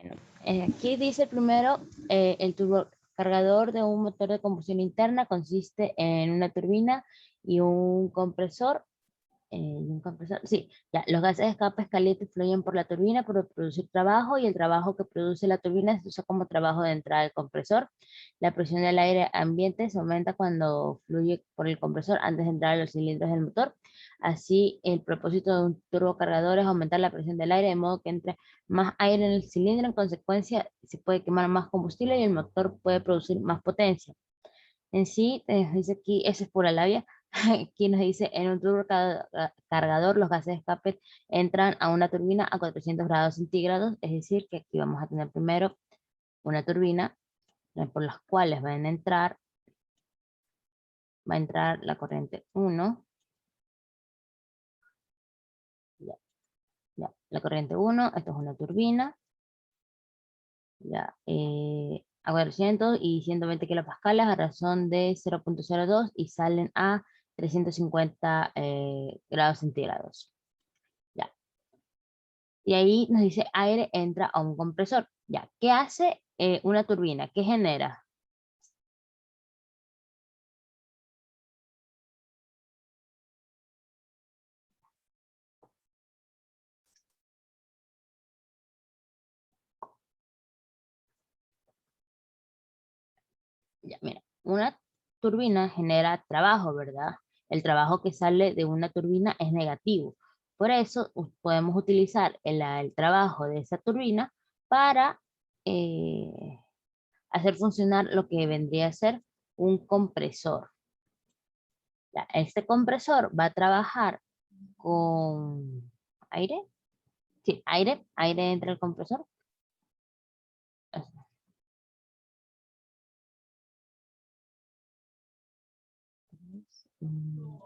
Bueno, aquí dice primero, el turbocargador de un motor de combustión interna consiste en una turbina y un compresor. Sí, ya, los gases de escape calientes fluyen por la turbina para producir trabajo y el trabajo que produce la turbina se usa como trabajo de entrada del compresor. La presión del aire ambiente se aumenta cuando fluye por el compresor antes de entrar a los cilindros del motor. Así, el propósito de un turbocargador es aumentar la presión del aire de modo que entre más aire en el cilindro. En consecuencia, se puede quemar más combustible y el motor puede producir más potencia. En sí, dice aquí, eso es pura labia. Aquí nos dice, en un turbocargador los gases de escape entran a una turbina a 400 grados centígrados, es decir, que aquí vamos a tener primero una turbina por las cuales va a entrar la corriente 1, ya, ya, la corriente 1, esto es una turbina, ya, a 400 y 120 kilopascales a razón de 0.02 y salen a 350 grados centígrados. Ya. Y ahí nos dice aire entra a un compresor. Ya. ¿Qué hace una turbina? ¿Qué genera? Ya, mira, una turbina genera trabajo, ¿verdad? El trabajo que sale de una turbina es negativo. Por eso podemos utilizar el trabajo de esa turbina para eh, hacer funcionar lo que vendría a ser un compresor. Ya, este compresor va a trabajar con aire. Sí, aire entra el compresor. Mm,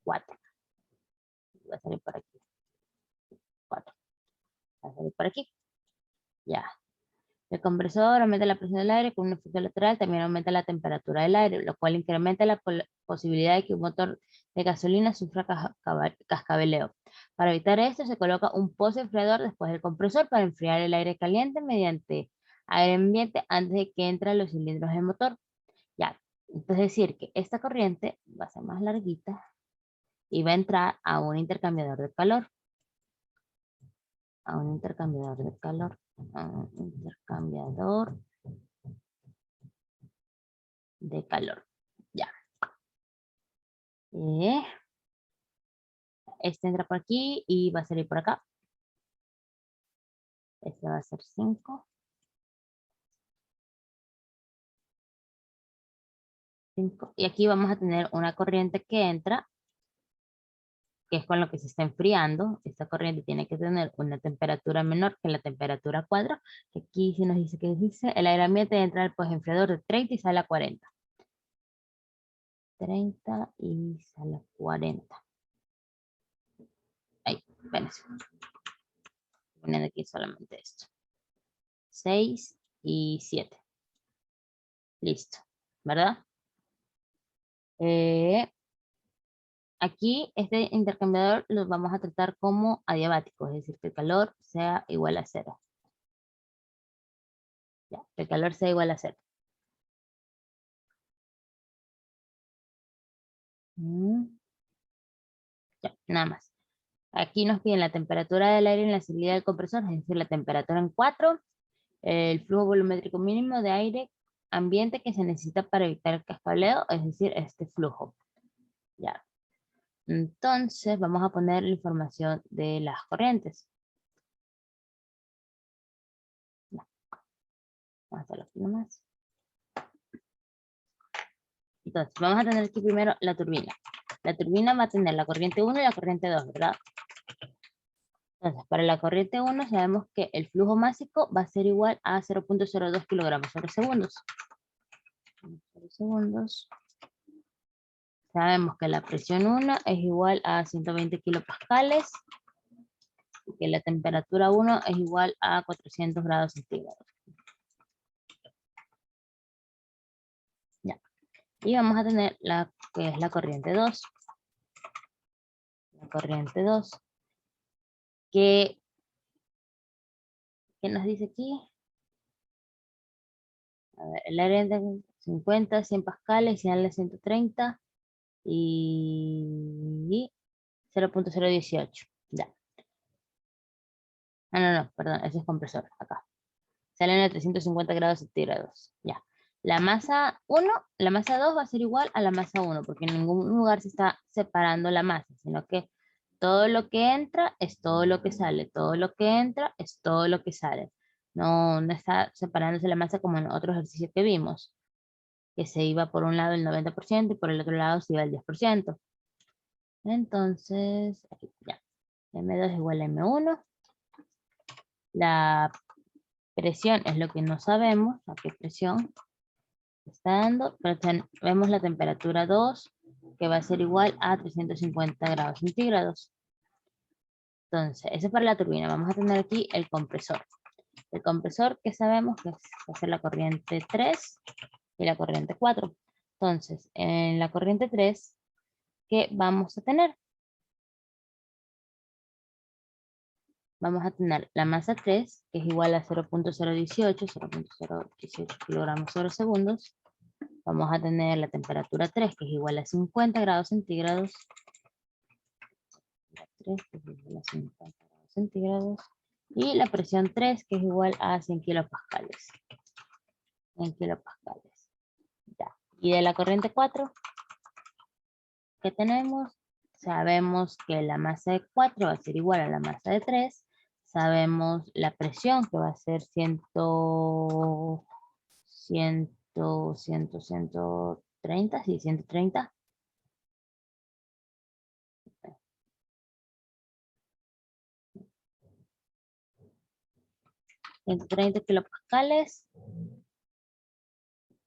4. Va a salir por aquí. 4. Va a salir por aquí. Ya. El compresor aumenta la presión del aire con un efecto lateral, también aumenta la temperatura del aire, lo cual incrementa la posibilidad de que un motor de gasolina sufra cascabeleo. Para evitar esto, se coloca un pozo enfriador después del compresor para enfriar el aire caliente mediante aire ambiente antes de que entre a los cilindros del motor. Ya, entonces decir que esta corriente va a ser más larguita y va a entrar a un intercambiador de calor. A un intercambiador de calor. A un intercambiador de calor. Ya. Eh, Este entra por aquí y va a salir por acá. Este va a ser 5. 5. Y aquí vamos a tener una corriente que entra, que es con lo que se está enfriando. Esta corriente tiene que tener una temperatura menor que la temperatura cuadro, que aquí sí nos dice que dice, el aire ambiente entra al pues enfriador de 30 y sale a 40. 30 y sale a 40. Ahí, espérense. Ponen aquí solamente esto. 6 y 7. Listo, ¿verdad? Aquí este intercambiador lo vamos a tratar como adiabático, es decir, que el calor sea igual a 0. Ya, que el calor sea igual a 0. Ya, nada más. Aquí nos piden la temperatura del aire en la salida del compresor, es decir, la temperatura en 4, el flujo volumétrico mínimo de aire ambiente que se necesita para evitar el cascabeleo, es decir, este flujo. Ya. Entonces vamos a poner la información de las corrientes. Ya. Vamos a hacerlo aquí nomás. Entonces, vamos a tener aquí primero la turbina. La turbina va a tener la corriente 1 y la corriente 2, ¿verdad? Entonces, para la corriente 1 sabemos que el flujo másico va a ser igual a 0.02 kilogramos sobre segundos. Sabemos que la presión 1 es igual a 120 kilopascales y que la temperatura 1 es igual a 400 grados centígrados. Ya. Y vamos a tener la que es la corriente 2. La corriente 2 que ¿Qué nos dice aquí? A ver, el área de 50, 100 pascales, señal de 130 y 0.018. Ya. Ah, no, perdón, ese es compresor, acá. Salen a 350 grados centígrados. Ya. La masa 1, la masa 2 va a ser igual a la masa 1, porque en ningún lugar se está separando la masa, sino que todo lo que entra es todo lo que sale, todo lo que entra es todo lo que sale. No, no está separándose la masa como en otro ejercicio que vimos, que se iba por un lado el 90% y por el otro lado se iba el 10%. Entonces, aquí, ya. M2 igual a M1. La presión es lo que no sabemos, a qué presión está dando, pero vemos la temperatura 2, que va a ser igual a 350 grados centígrados. Entonces, eso es para la turbina. Vamos a tener aquí el compresor. El compresor que sabemos que va a ser la corriente 3 y la corriente 4. Entonces, en la corriente 3, ¿qué vamos a tener? Vamos a tener la masa 3, que es igual a 0.018 kilogramos sobre segundos. Vamos a tener la temperatura 3, que es igual a 50 grados centígrados. 3, que es igual a 50 grados centígrados. Y la presión 3, que es igual a 100 kilopascales. 100 kilopascales. Ya. Y de la corriente 4, ¿qué tenemos? Sabemos que la masa de 4 va a ser igual a la masa de 3. Sabemos la presión, que va a ser 100, 130, sí, 130. 130 kilopascales.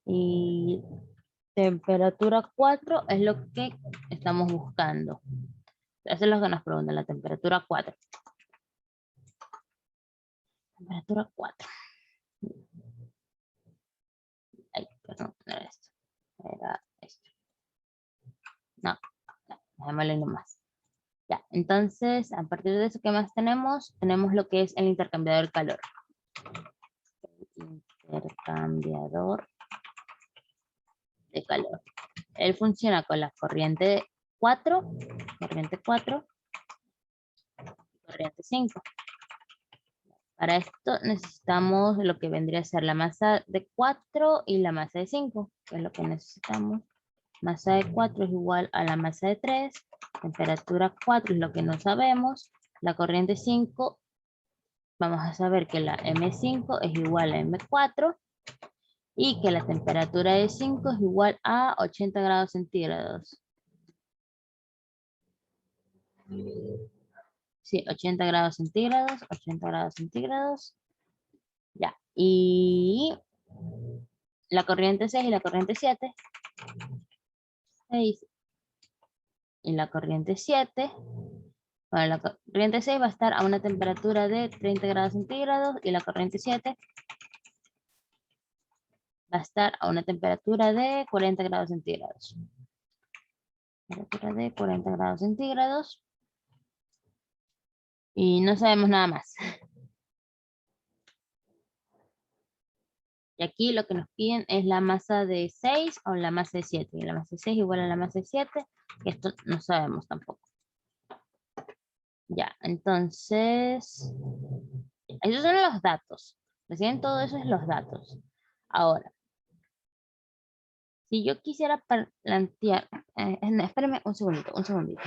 Y temperatura 4 es lo que estamos buscando. Eso es lo que nos preguntan, la temperatura 4. Temperatura 4. Ay, perdón, no era esto. Era esto. No, dejémosle nomás. Ya, entonces, a partir de eso, ¿qué más tenemos? Tenemos lo que es el intercambiador de calor. Intercambiador de calor. Él funciona con la corriente 4, corriente 4, corriente 5. Para esto necesitamos lo que vendría a ser la masa de 4 y la masa de 5, que es lo que necesitamos. Masa de 4 es igual a la masa de 3, temperatura 4 es lo que no sabemos, la corriente 5, vamos a saber que la M5 es igual a M4 y que la temperatura de 5 es igual a 80 grados centígrados. Sí, 80 grados centígrados, 80 grados centígrados. Ya, y la corriente 6 y la corriente 7. 6 y la corriente 7. Bueno, la corriente 6 va a estar a una temperatura de 30 grados centígrados y la corriente 7 va a estar a una temperatura de 40 grados centígrados. Temperatura de 40 grados centígrados. Y no sabemos nada más. Y aquí lo que nos piden es la masa de 6 o la masa de 7. Y la masa de 6 igual a la masa de 7. Que esto no sabemos tampoco. Ya, entonces, esos son los datos. Recién todo eso es los datos. Ahora, si yo quisiera plantear, no, espérame un segundito, un segundito.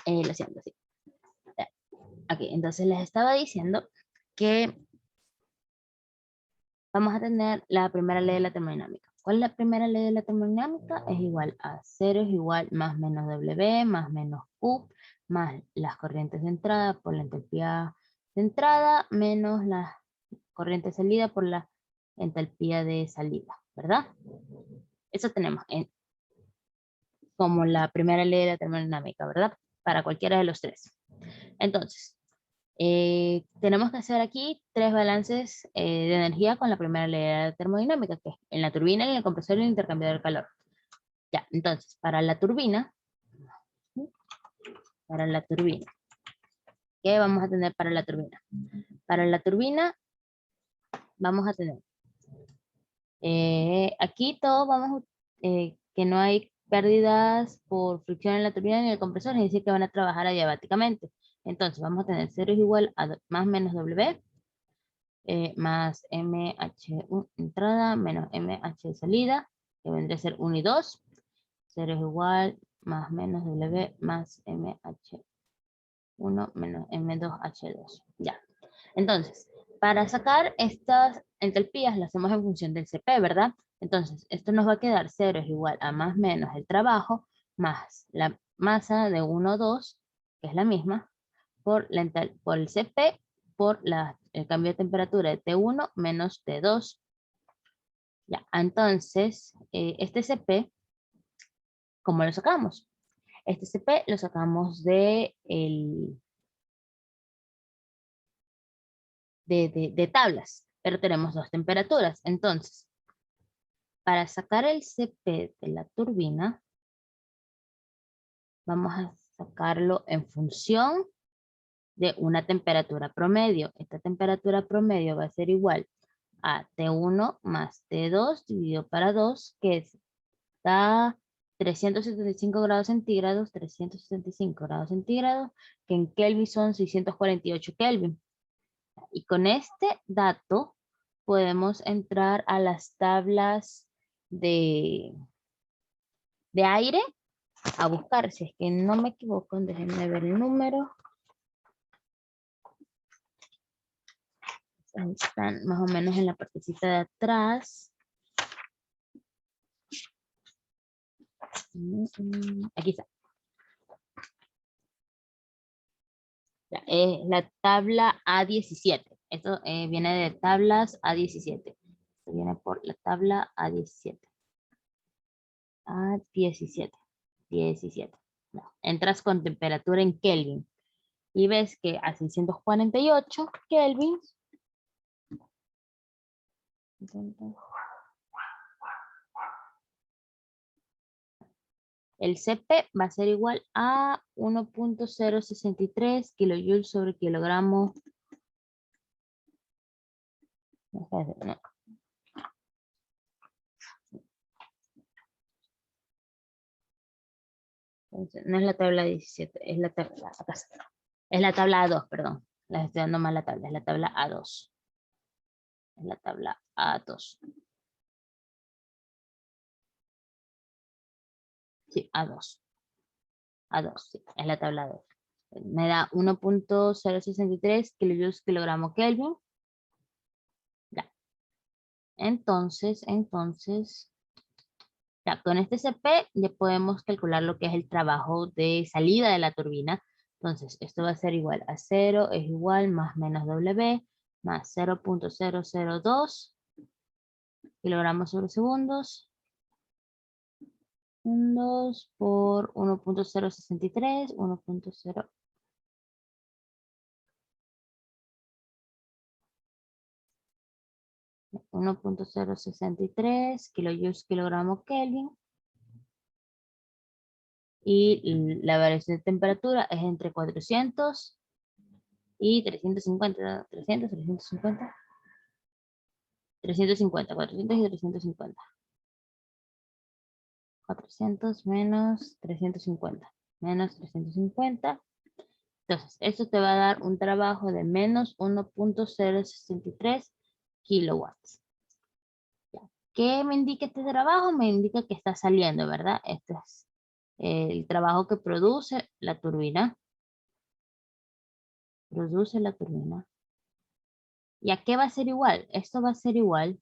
Lo siento, sí. Ok, entonces les estaba diciendo que vamos a tener la primera ley de la termodinámica. ¿Cuál es la primera ley de la termodinámica? Es igual a 0 es igual más menos W más menos Q más las corrientes de entrada por la enthalpía de entrada menos la corriente de salida por la entalpía de salida, ¿verdad? Eso tenemos como la primera ley de la termodinámica, ¿verdad? Para cualquiera de los tres. Entonces, tenemos que hacer aquí tres balances de energía con la primera ley de la termodinámica, que es en la turbina, en el compresor y en el intercambiador de calor. Ya, entonces, para la turbina, ¿qué vamos a tener para la turbina? Para la turbina vamos a tener, aquí todo vamos, que no hay pérdidas por fricción en la turbina ni en el compresor, es decir, que van a trabajar adiabáticamente. Entonces, vamos a tener 0 es igual a más menos W, más MH entrada menos MH salida, que vendría a ser 1 y 2. 0 es igual más menos W más MH1 menos M2H2. Ya. Entonces, para sacar estas entalpías las hacemos en función del CP, ¿verdad? Entonces, esto nos va a quedar 0 es igual a más menos el trabajo más la masa de 1, 2, que es la misma, por el CP por el cambio de temperatura de T1 menos T2. Ya, entonces, este CP, ¿cómo lo sacamos? Este CP lo sacamos de tablas, pero tenemos dos temperaturas. Entonces, para sacar el CP de la turbina, vamos a sacarlo en función de una temperatura promedio. Esta temperatura promedio va a ser igual a T1 más T2 dividido para 2, que da 375 grados centígrados, 375 grados centígrados, que en Kelvin son 648 Kelvin. Y con este dato podemos entrar a las tablas de aire a buscar, si es que no me equivoco, déjenme ver el número. Están más o menos en la partecita de atrás. Aquí está. La tabla A17. Esto viene de tablas A17. Esto viene por la tabla A17. A17. 17. No. Entras con temperatura en Kelvin. Y ves que a 648 Kelvin. El CP va a ser igual a 1.063 kilojoules sobre kilogramo. No. Entonces, no es la tabla 17, es la tabla, acá está. Es la tabla A2, perdón. Les estoy dando mal la tabla, es la tabla A2. Es la tabla A2. Sí, A2. A2, sí, es la tabla A2. Me da 1.063 kilojoules kilogramo Kelvin. Ya. Entonces, ya con este CP ya podemos calcular lo que es el trabajo de salida de la turbina. Entonces, esto va a ser igual a 0 es igual más menos W más 0.002 kilogramos sobre segundos. 2 por 1.063, 1.0. 1.063 kilojoules kilogramo Kelvin. Y la variación de temperatura es entre 400 y 350, 300, 350, 350, 400 y 350. 400 menos 350, menos 350. Entonces, esto te va a dar un trabajo de menos 1.063 kilowatts. ¿Qué me indica este trabajo? Me indica que está saliendo, ¿verdad? Esto es el trabajo que produce la turbina. Produce la turbina. ¿Y a qué va a ser igual? Esto va a ser igual.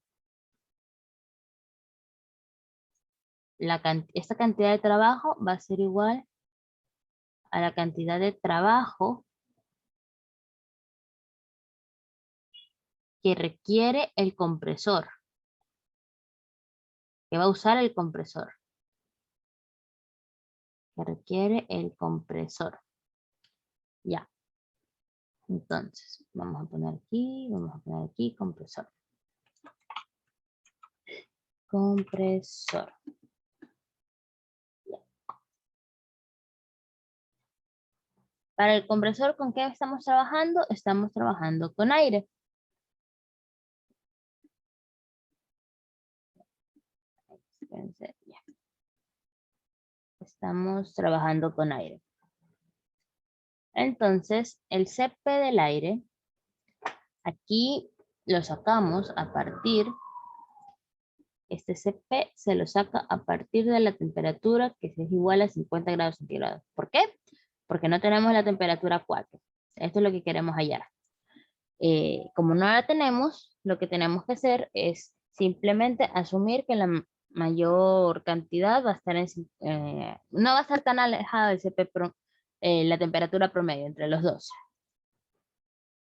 Esta cantidad de trabajo va a ser igual a la cantidad de trabajo que requiere el compresor. Que va a usar el compresor. Que requiere el compresor. Ya. Entonces, vamos a poner aquí, compresor. Compresor. Ya. Para el compresor, ¿con qué estamos trabajando? Estamos trabajando con aire. Espérense, ya. Estamos trabajando con aire. Entonces, el CP del aire, aquí lo sacamos a partir, este CP se lo saca a partir de la temperatura que es igual a 50 grados centígrados. ¿Por qué? Porque no tenemos la temperatura 4. Esto es lo que queremos hallar. Como no la tenemos, lo que tenemos que hacer es simplemente asumir que la mayor cantidad va a estar no va a estar tan alejada del CP la temperatura promedio entre los dos.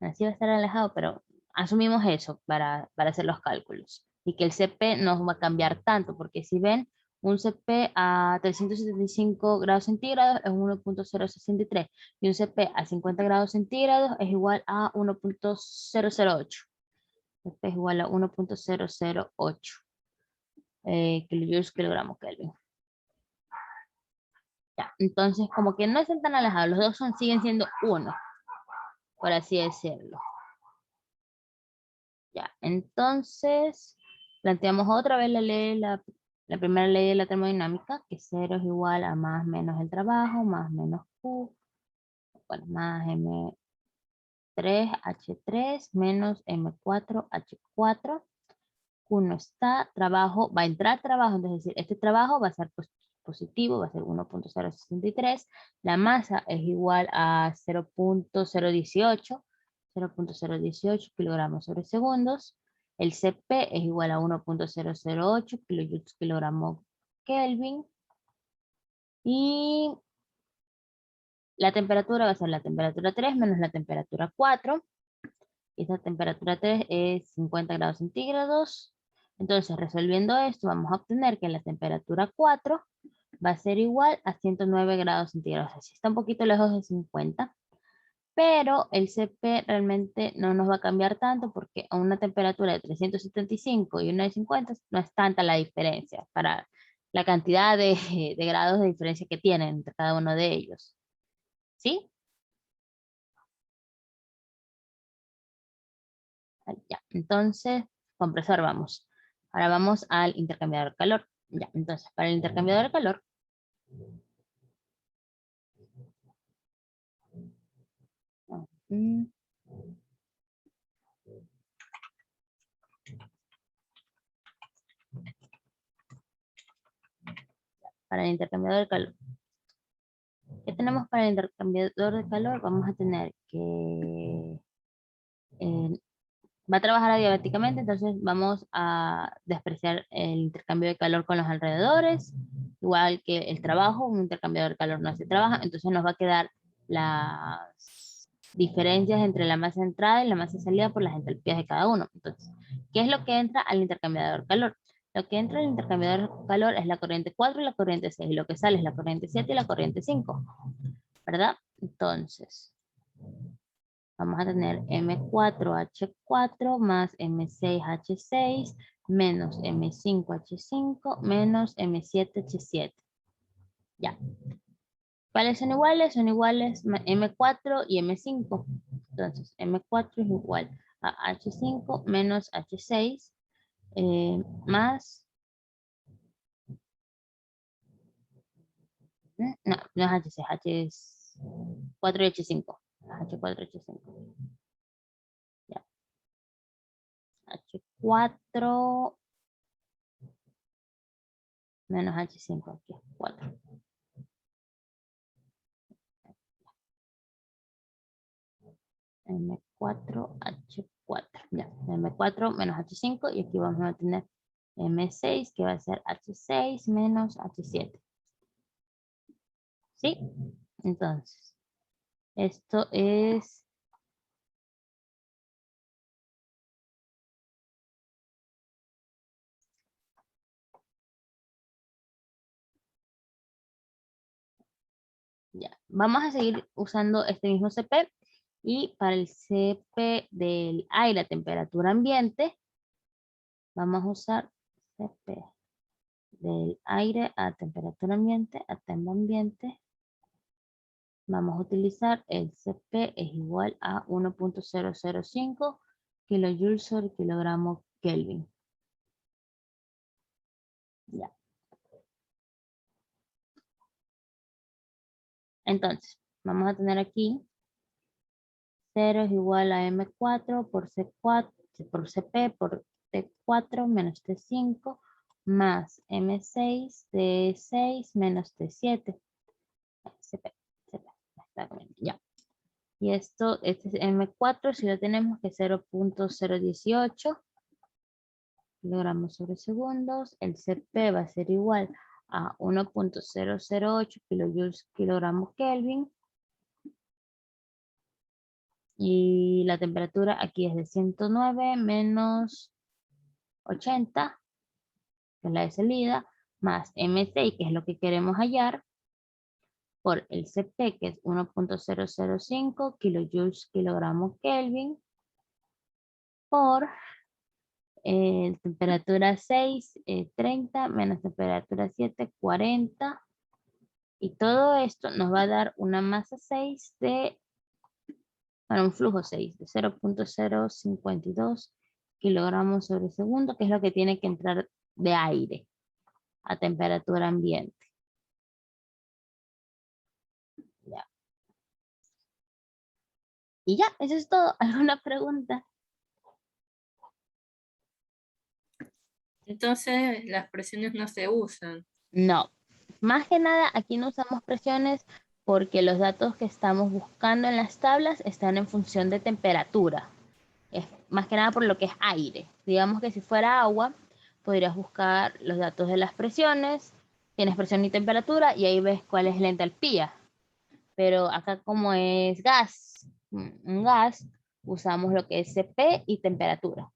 Así va a estar alejado, pero asumimos eso para hacer los cálculos. Y que el CP no va a cambiar tanto, porque si ven, un CP a 375 grados centígrados es 1.063 y un CP a 50 grados centígrados es igual a 1.008. CP es igual a 1.008 kilojoules kilogramo Kelvin. Ya, entonces, como que no están tan alejados, los dos siguen siendo uno, por así decirlo. Ya, entonces planteamos otra vez la primera ley de la termodinámica, que cero es igual a más menos el trabajo, más menos Q, bueno, más M3H3 menos M4H4. Q no está, trabajo, va a entrar trabajo, es decir, este trabajo va a ser positivo, va a ser 1.063, la masa es igual a 0.018 kilogramos sobre segundos. El CP es igual a 1.008 kilojoules kilogramo Kelvin. Y la temperatura va a ser la temperatura 3 menos la temperatura 4. Esta temperatura 3 es 50 grados centígrados. Entonces, resolviendo esto, vamos a obtener que la temperatura 4 va a ser igual a 109 grados centígrados. Así está un poquito lejos de 50. Pero el CP realmente no nos va a cambiar tanto porque a una temperatura de 375 y una de 50 no es tanta la diferencia para la cantidad de grados de diferencia que tienen entre cada uno de ellos. ¿Sí? Ya. Entonces, compresor vamos. Ahora vamos al intercambiador de calor. Ya. Entonces, para el intercambiador de calor, mm, para el intercambiador de calor. ¿Qué tenemos para el intercambiador de calor? Vamos a tener que eh, va a trabajar adiabáticamente, entonces vamos a despreciar el intercambio de calor con los alrededores, igual que el trabajo, un intercambiador de calor no se trabaja, entonces nos va a quedar las diferencias entre la masa de entrada y la masa de salida por las entalpías de cada uno. Entonces, ¿qué es lo que entra al intercambiador de calor? Lo que entra al intercambiador de calor es la corriente 4 y la corriente 6, y lo que sale es la corriente 7 y la corriente 5, ¿verdad? Entonces, vamos a tener M4H4 más M6H6 menos M5H5 menos M7H7. Ya. ¿Cuáles son iguales? Son iguales M4 y M5. Entonces, M4 es igual a H5 menos H6 más... No, no es H6, H es 4 y H5. H4 y H5. Ya. H4 menos H5, aquí es 4. M4H4. Ya, M4 menos H5 y aquí vamos a tener M6 que va a ser H6 menos H7. ¿Sí? Entonces, esto es... Ya, vamos a seguir usando este mismo CP y para el CP del aire a temperatura ambiente, vamos a usar CP del aire a temperatura ambiente, a temp ambiente. Vamos a utilizar el CP es igual a 1.005 kilojoules sobre kilogramo Kelvin. Ya. Entonces, vamos a tener aquí 0 es igual a M4 por C4, por CP por T4 menos T5 más M6 T6 menos T7. CP, CP, está bien, ya. Y esto, este es M4, si lo tenemos que es 0.018 kilogramos sobre segundos. El CP va a ser igual a 1.008 kilojoules kilogramos Kelvin. Y la temperatura aquí es de 109 menos 80, que es la de salida, más M6, que es lo que queremos hallar, por el CP, que es 1.005 kilojoules kilogramos Kelvin, por temperatura 6, 30, menos temperatura 7, 40. Y todo esto nos va a dar una masa 6 de, bueno, un flujo 6 de 0.052 kilogramos sobre segundo, que es lo que tiene que entrar de aire a temperatura ambiente. Ya. Y ya, eso es todo. ¿Alguna pregunta? Entonces las presiones no se usan. No. Más que nada, aquí no usamos presiones porque los datos que estamos buscando en las tablas están en función de temperatura. Es más que nada por lo que es aire. Digamos que si fuera agua, podrías buscar los datos de las presiones, tienes presión y temperatura y ahí ves cuál es la entalpía. Pero acá como es gas, un gas, usamos lo que es CP y temperatura.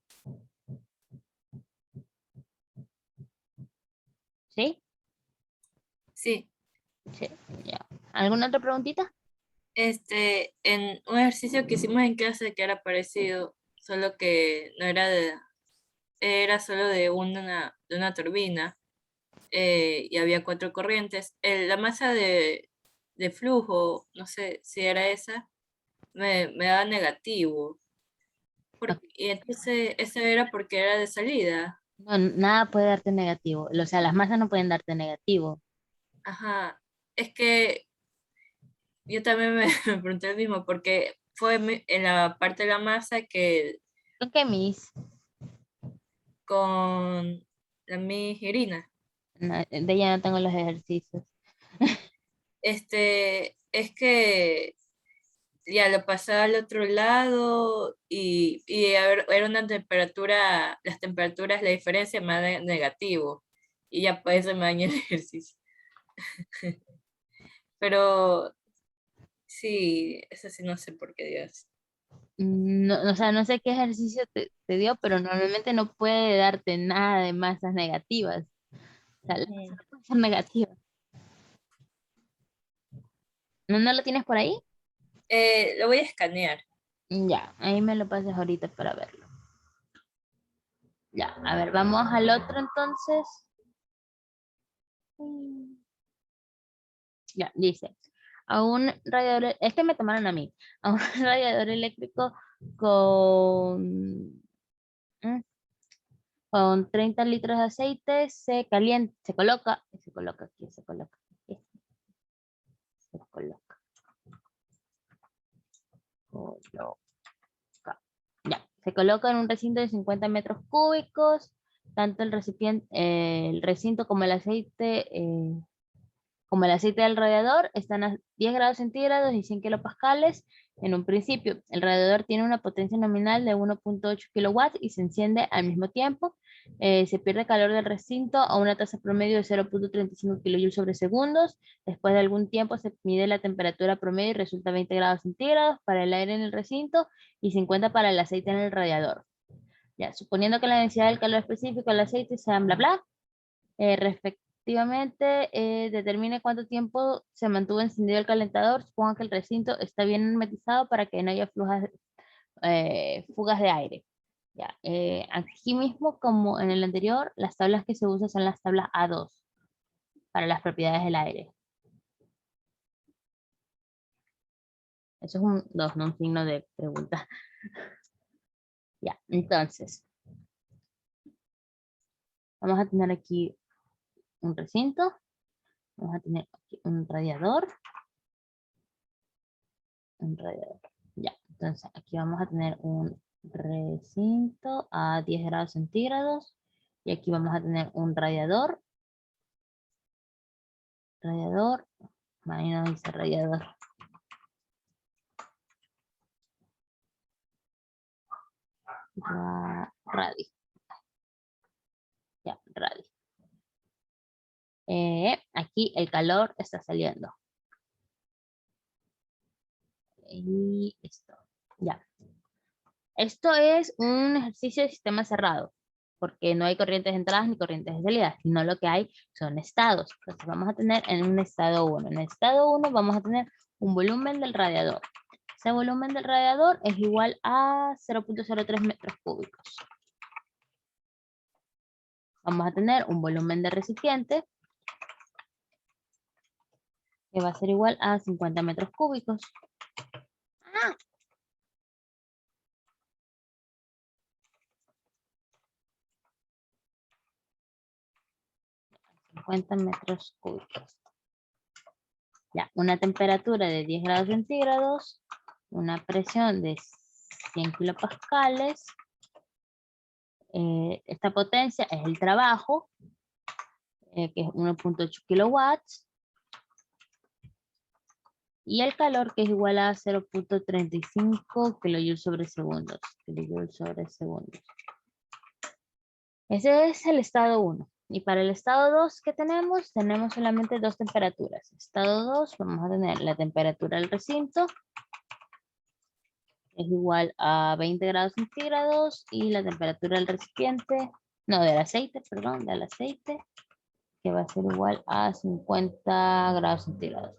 ¿Sí? Sí. Sí, ya. ¿Alguna otra preguntita? En un ejercicio que hicimos en clase que era parecido, solo que no era era solo de una turbina, y había cuatro corrientes. La masa de flujo, no sé si era esa, me daba negativo. Ok. Y entonces esa era porque era de salida. No, nada puede darte negativo. O sea, las masas no pueden darte negativo. Ajá. Es que yo también me pregunté lo mismo, porque fue en la parte de la masa que Creo que mis, con la migerina. no, de ella no tengo los ejercicios. Es que ya lo pasaba al otro lado y era una temperatura, las temperaturas, la diferencia más de negativo. Y ya pues eso me dañó el ejercicio. Pero sí, eso sí no sé por qué Dios. No, o sea, no sé qué ejercicio te dio, pero normalmente no puede darte nada de masas negativas. O sea, la masa Mm. no puede ser negativa. ¿No, no lo tienes por ahí? Lo voy a escanear. Ya, ahí me lo pasas ahorita para verlo. Ya, a ver, vamos al otro entonces. Mm, Ya, dice, a un radiador, este me tomaron a mí, a un radiador eléctrico con, mm, con 30 litros de aceite se calienta, se coloca aquí, se coloca, coloca. Ya, se coloca en un recinto de 50 metros cúbicos, tanto el recipiente, el recinto como el aceite del radiador están a 10 grados centígrados y 100 kilopascales En un principio, el radiador tiene una potencia nominal de 1.8 kilowatts y se enciende al mismo tiempo. Se pierde calor del recinto a una tasa promedio de 0.35 kilojoules sobre segundos. Después de algún tiempo se mide la temperatura promedio y resulta 20 grados centígrados para el aire en el recinto y 50 para el aceite en el radiador. Ya, suponiendo que la densidad del calor específico del aceite sea bla bla, respectivamente, determine cuánto tiempo se mantuvo encendido el calentador. Suponga que el recinto está bien hermetizado para que no haya fugas de aire. Ya, aquí mismo, como en el anterior, las tablas que se usan son las tablas A2 para las propiedades del aire. Eso es un 2, no un signo de pregunta. Ya, entonces, vamos a tener aquí un recinto, vamos a tener aquí un radiador, Ya, entonces aquí vamos a tener un recinto a 10 grados centígrados y aquí vamos a tener un radiador, ahí no dice radiador, radio, ya, radio. Aquí el calor está saliendo. Y esto, ya. Esto es un ejercicio de sistema cerrado, porque no hay corrientes de entradas ni corrientes de salidas, sino lo que hay son estados. Entonces vamos a tener en un estado 1. En el estado 1 vamos a tener un volumen del radiador. Ese volumen del radiador es igual a 0.03 metros cúbicos. Vamos a tener un volumen de recipiente que va a ser igual a 50 metros cúbicos. 50 metros cúbicos. Ya, una temperatura de 10 grados centígrados, una presión de 100 kilopascales. Esta potencia es el trabajo, que es 1.8 kilowatts. Y el calor, que es igual a 0.35 kilojoules sobre segundos. Ese es el estado 1. Y para el estado 2, ¿qué tenemos? Tenemos solamente dos temperaturas. Estado 2, vamos a tener la temperatura del recinto, es igual a 20 grados centígrados, y la temperatura del recipiente, no, del aceite, perdón, del aceite, que va a ser igual a 50 grados centígrados.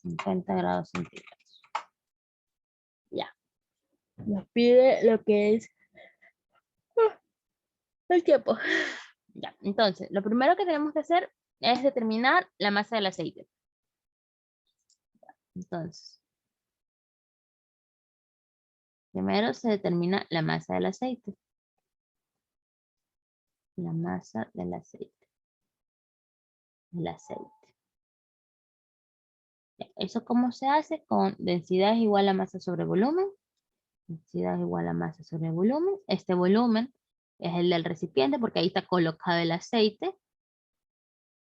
50 grados centígrados. Ya. Nos pide lo que es el tiempo. Ya, entonces, lo primero que tenemos que hacer es determinar la masa del aceite. Entonces, primero se determina la masa del aceite. La masa del aceite. El aceite. ¿Eso cómo se hace? Con densidad es igual a masa sobre volumen. Densidad es igual a masa sobre volumen. Este volumen es el del recipiente porque ahí está colocado el aceite.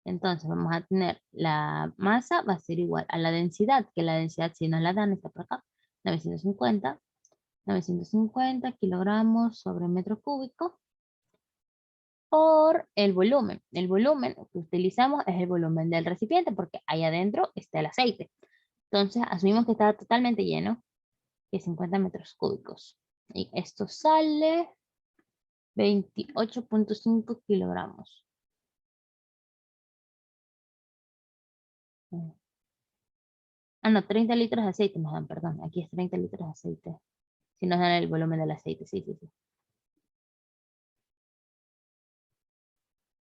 Entonces vamos a tener la masa va a ser igual a la densidad, que la densidad si nos la dan está por acá, 950 kilogramos sobre metro cúbico por el volumen. El volumen que utilizamos es el volumen del recipiente porque ahí adentro está el aceite. Entonces asumimos que está totalmente lleno, que es 50 metros cúbicos. Y esto sale 28.5 kilogramos. Ah, no, 30 litros de aceite nos dan, perdón. Aquí es 30 litros de aceite. Si nos dan el volumen del aceite, sí, sí, sí.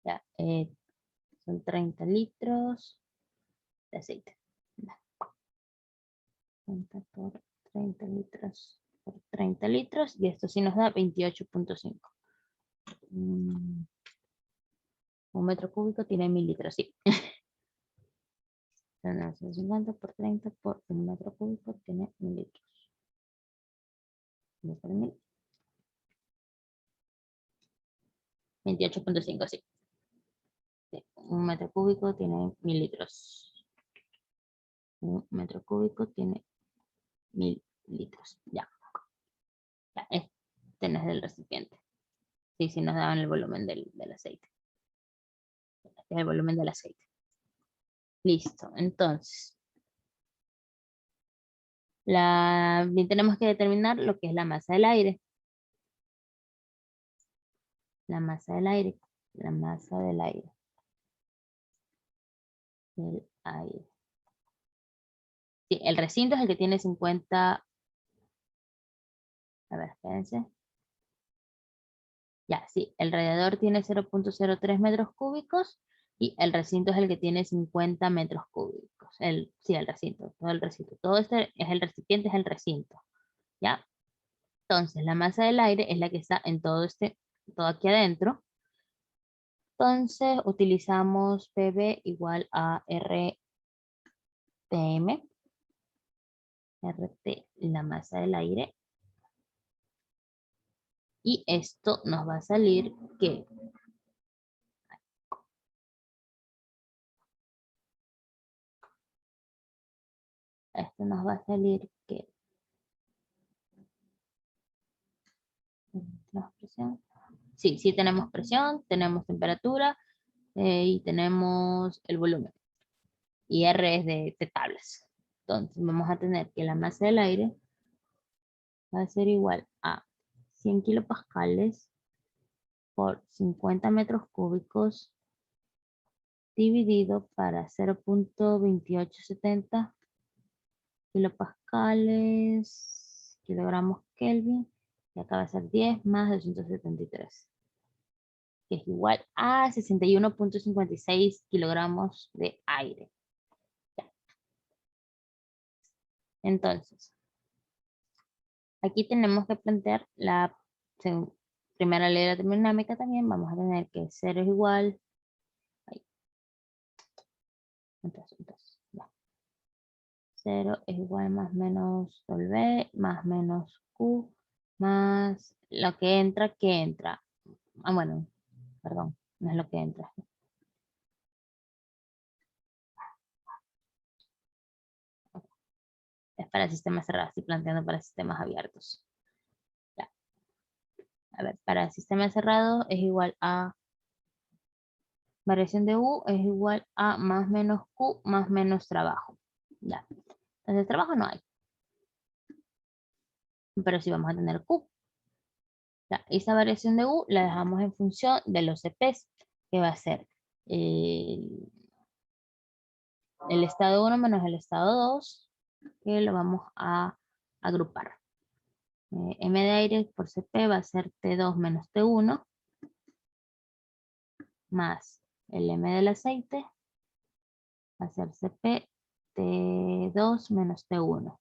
Ya, son 30 litros de aceite. 30 por 30 litros por 30 litros. Y esto sí nos da 28.5. Un metro cúbico tiene 1000 litros, sí. 50 por 30 por un metro cúbico tiene 1000 litros. 28.5, sí. Un metro cúbico tiene 1000 litros. Un metro cúbico tiene 1000 litros. Ya. Este no es del recipiente. Sí, sí nos daban el volumen del aceite. Este es el volumen del aceite. Listo. Entonces, bien tenemos que determinar lo que es la masa del aire. La masa del aire. La masa del aire. Del aire. Sí, el recinto es el que tiene 50. A ver, espérense. Ya, sí, el radiador tiene 0.03 metros cúbicos y el recinto es el que tiene 50 metros cúbicos. Sí, el recinto, todo el recinto. Todo este es el recipiente, es el recinto. ¿Ya? Entonces, la masa del aire es la que está en todo aquí adentro. Entonces, utilizamos PV igual a RTM. RT, la masa del aire. Y esto nos va a salir que esto nos va a salir que ¿tenemos presión? Sí, sí tenemos presión, tenemos temperatura y tenemos el volumen. Y R es de tablas. Entonces vamos a tener que la masa del aire va a ser igual a 100 kilopascales por 50 metros cúbicos dividido para 0.2870 kilopascales, kilogramos Kelvin, y acá va a ser 10 más 273, que es igual a 61.56 kilogramos de aire. Ya. Entonces, aquí tenemos que plantear la primera ley de la termodinámica también. Vamos a tener que 0 es igual. Ahí. Ya. 0 es igual más menos W más menos Q más lo que entra, Ah, bueno, perdón, no es lo que entra. Es para sistemas cerrados, estoy planteando para sistemas abiertos. Ya. A ver, para sistemas cerrados es igual a variación de U es igual a más menos Q más menos trabajo. Ya. Entonces trabajo no hay. Pero sí vamos a tener Q. Ya. Esa variación de U la dejamos en función de los CPs, que va a ser el estado 1 menos el estado 2, que lo vamos a agrupar. M de aire por CP va a ser T2 menos T1, más el M del aceite va a ser CP T2 menos T1.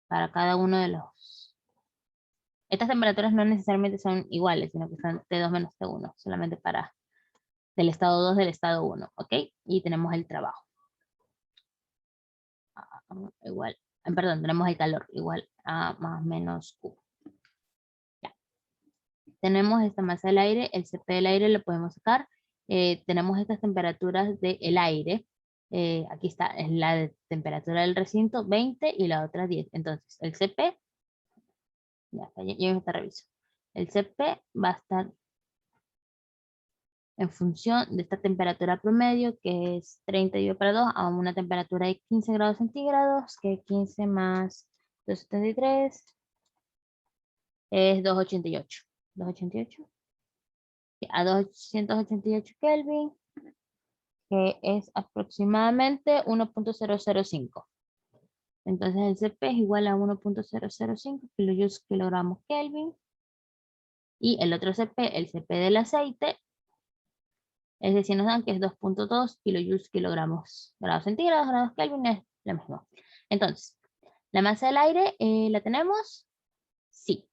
Para cada uno de los... Estas temperaturas no necesariamente son iguales, sino que son T2 menos T1, solamente para del estado 2 del estado 1, ¿ok? Y tenemos el trabajo. Igual, perdón, tenemos el calor, igual a más menos Q. Ya. Tenemos esta masa del aire, el CP del aire lo podemos sacar. Tenemos estas temperaturas del aire. Aquí está, es la temperatura del recinto, 20 y la otra 10. Entonces, el CP, ya está, ya está reviso. El CP va a estar en función de esta temperatura promedio, que es 30 dividido para 2, a una temperatura de 15 grados centígrados, que 15 más 273 es 288. 288. A 288 Kelvin, que es aproximadamente 1.005. Entonces el CP es igual a 1.005 kilojoules kilogramos Kelvin. Y el otro CP, el CP del aceite, es decir, nos dan que es 2.2 kilojoules kilogramos grados centígrados, grados Kelvin, es lo mismo. Entonces, la masa del aire, ¿la tenemos? Sí.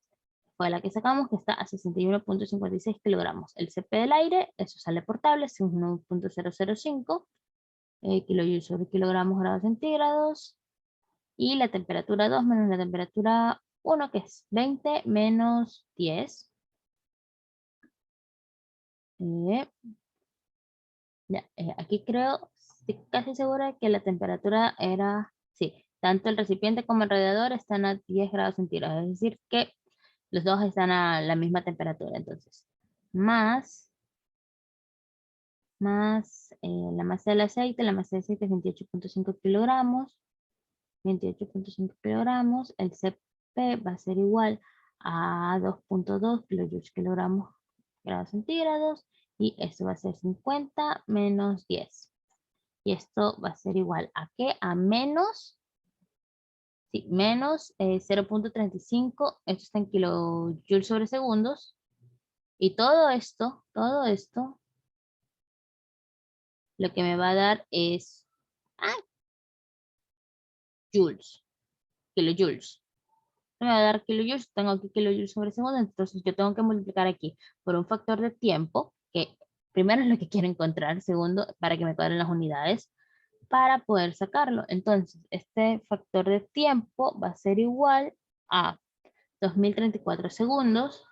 Fue la que sacamos, que está a 61.56 kilogramos. El CP del aire, eso sale portable, es 1.005 kilojoules sobre kilogramos grados centígrados. Y la temperatura 2 menos la temperatura 1, que es 20 menos 10. Ya, aquí creo, estoy casi segura que la temperatura era, sí, Tanto el recipiente como el radiador están a 10 grados centígrados, es decir, que los dos están a la misma temperatura. Entonces, más, la masa del aceite, la masa del aceite es 28,5 kilogramos, 28,5 kilogramos, el CP va a ser igual a 2,2 kilojoules kilogramos grados centígrados, y esto va a ser 50 menos 10. Y esto va a ser igual a ¿qué? A menos, sí, menos 0,35, esto está en kilojoules sobre segundos. Y todo esto, lo que me va a dar es joules, kilojoules. Me va a dar kilojoules, tengo aquí kilojoules sobre segundo, entonces yo tengo que multiplicar aquí por un factor de tiempo, que primero es lo que quiero encontrar, segundo, para que me cuadren las unidades, para poder sacarlo. Entonces, este factor de tiempo va a ser igual a 2034 segundos,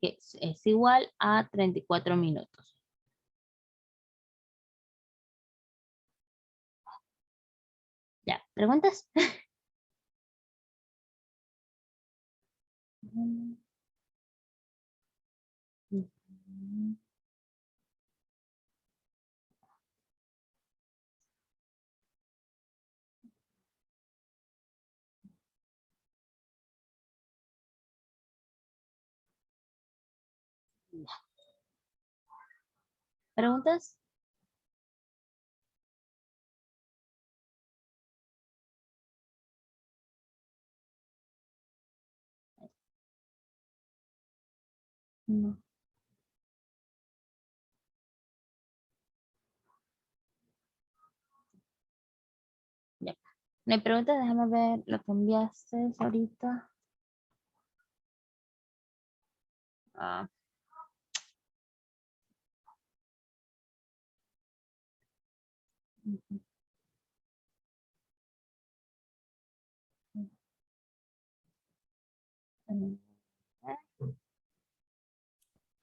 que es igual a 34 minutos. ¿Ya? ¿Preguntas? ¿Preguntas? No. Ya. No hay preguntas, déjame ver lo que enviaste ahorita. Ah.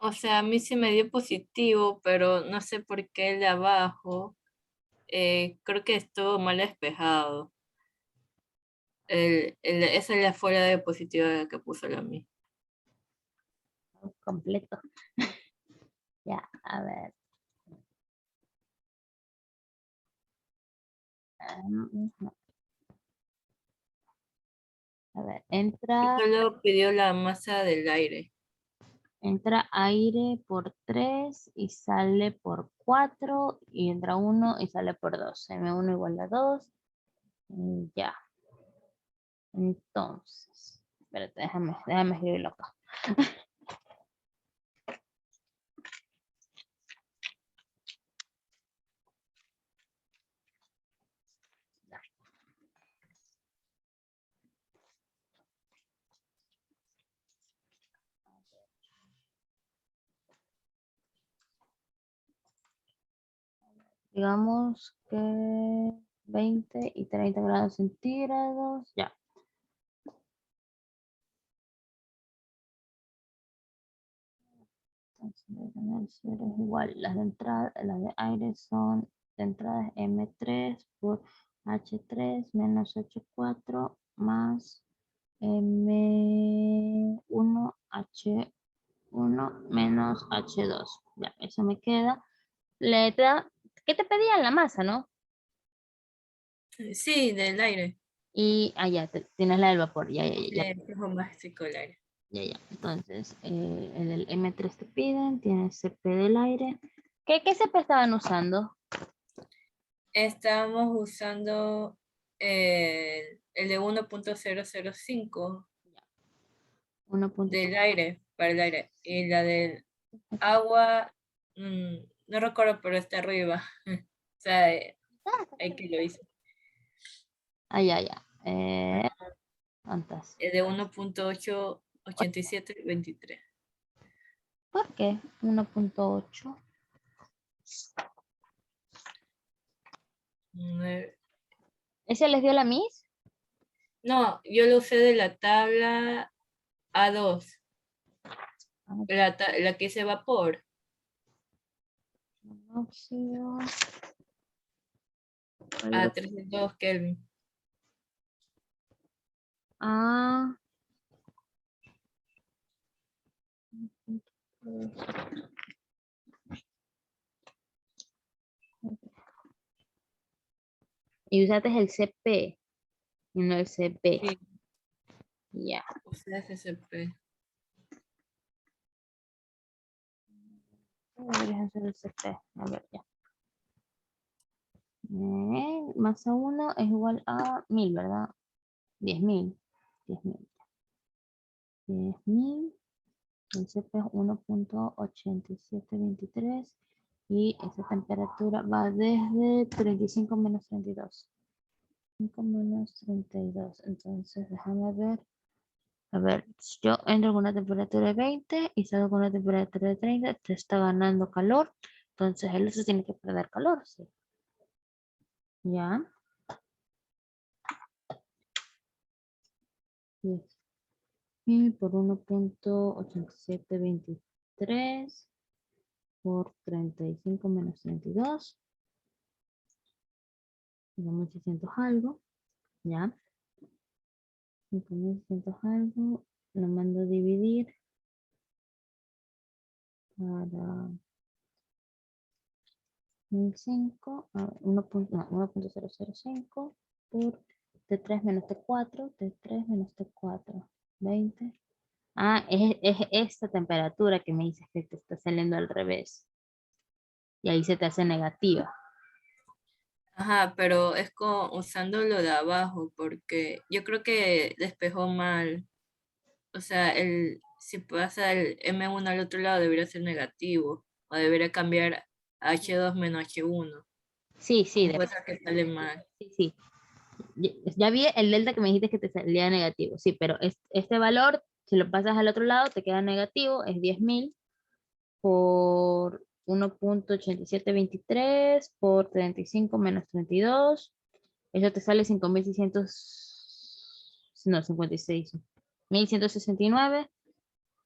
O sea, a mí sí me dio positivo, pero no sé por qué el de abajo. Creo que estuvo mal despejado. Esa es la fuera de positiva que puso la mí. Completo. Ya, a ver. No. A ver, Solo pidió la masa del aire. entra aire por 3 y sale por 4 y entra 1 y sale por 2. M1 igual a 2. Y ya. Entonces, espérate, déjame escribirlo acá. Digamos que 20 y 30 grados centígrados. Ya. Entonces, es igual. Las de entrada, las de aire son de entrada es M3 por H3 menos H4 más M1 H1 menos H2. Ya, eso me queda. Letra, ¿qué te pedían? La masa, ¿no? Sí, del aire. Y ya, tienes la del vapor. Ya, Flujo mágico del aire. ya. Entonces, el M3 te piden, tienes CP del aire. ¿Qué CP estaban usando? Estamos usando el de 1.005 del aire, para el aire. Y la del agua, no recuerdo, pero está arriba. O sea, hay que lo hice. Ya. ¿Cuántas? El de 1.88723. ¿Por qué? 1,8. ¿Ese les dio la Miss? No, yo lo usé de la tabla A2. La que dice vapor. Monóxido a 302 Kelvin. Ah. Y usaste el CP y no el CP. Sí, Ya. usé SCP. Deberías hacer el CP. A ver, ya. Masa 1 es igual a 1000, ¿verdad? 10.000. 10.000. 10.000. El CP es 1.8723 y esa temperatura va desde 35 menos 32. 5 menos 32. Entonces, déjame ver. A ver, si yo entro con una temperatura de 20 y salgo con una temperatura de 30, te está ganando calor. Entonces, el uso tiene que perder calor, ¿sí? Ya. 10.000 por 1.8723 por 35 menos 32. Digamos 600 algo. Ya. 5.600 algo. Lo mando a dividir para 1.5, 1.005 por T3 menos T4, T3 menos T4, 20. Ah, es esta temperatura que me dices que te está saliendo al revés. Y ahí se te hace negativa. Ajá, pero es como usando lo de abajo, porque yo creo que despejó mal. O sea, si pasa el M1 al otro lado debería ser negativo, o debería cambiar a H2 menos H1. Sí, sí, No puede ser que sale mal. sí, sí. Ya vi el delta que me dijiste que te salía negativo. Sí, pero este valor, si lo pasas al otro lado, te queda negativo, es 10.000 por 1.8723 por 35 menos 32. Eso te sale 5.600, no, 56. 1.169,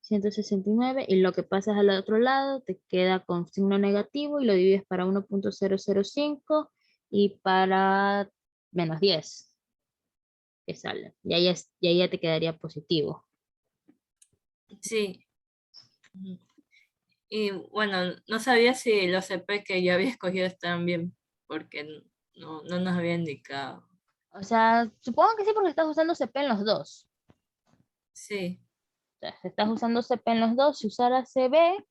169, y lo que pasas al otro lado te queda con signo negativo y lo divides para 1.005 y para menos 10 que sale. Y ahí ya te quedaría positivo. Sí. Ujú. Y bueno, no sabía si los CP que yo había escogido estaban bien, porque no nos había indicado. O sea, supongo que sí porque estás usando CP en los dos. Sí. O sea, si estás usando CP en los dos, si usara CB,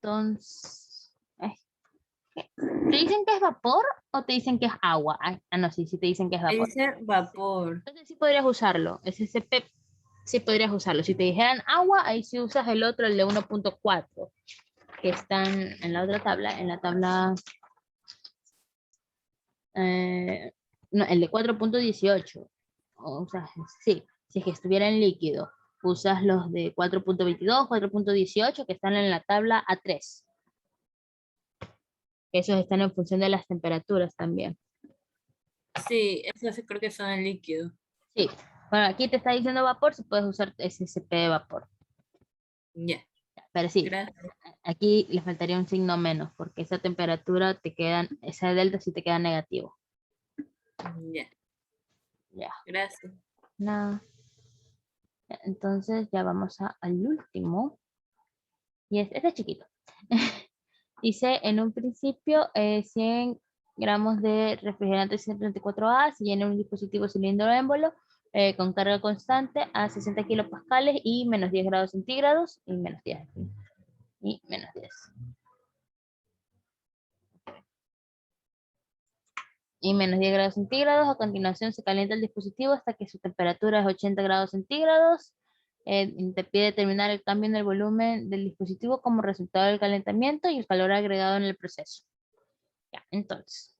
entonces... ay, ¿te dicen que es vapor o te dicen que es agua? No, sí, sí te dicen que es Ahí vapor. dice vapor. Entonces sí podrías usarlo. Ese CP sí podrías usarlo. Si te dijeran agua, ahí sí usas el otro, el de 1.4, que están en la otra tabla, en la tabla... no, el de 4.18. O sea, sí, si es que estuviera en líquido, usas los de 4.22, 4.18 que están en la tabla A3. Esos están en función de las temperaturas también. Sí, eso sí creo que son el líquido. Sí, bueno, aquí te está diciendo vapor, si puedes usar SCP de vapor. Ya, Pero sí, gracias. aquí le faltaría un signo menos, porque esa temperatura te queda, esa delta sí te queda negativo. Ya, Ya, gracias. nada. Entonces ya vamos al último. Y este es chiquito. Dice, en un principio, 100 gramos de refrigerante 134A se llena un dispositivo cilindro émbolo con carga constante a 60 kilopascales y menos 10 grados centígrados y menos 10. Y menos 10. Y menos 10 grados centígrados. A continuación se calienta el dispositivo hasta que su temperatura es 80 grados centígrados. Te pide determinar el cambio en el volumen del dispositivo como resultado del calentamiento y el calor agregado en el proceso. Ya, entonces.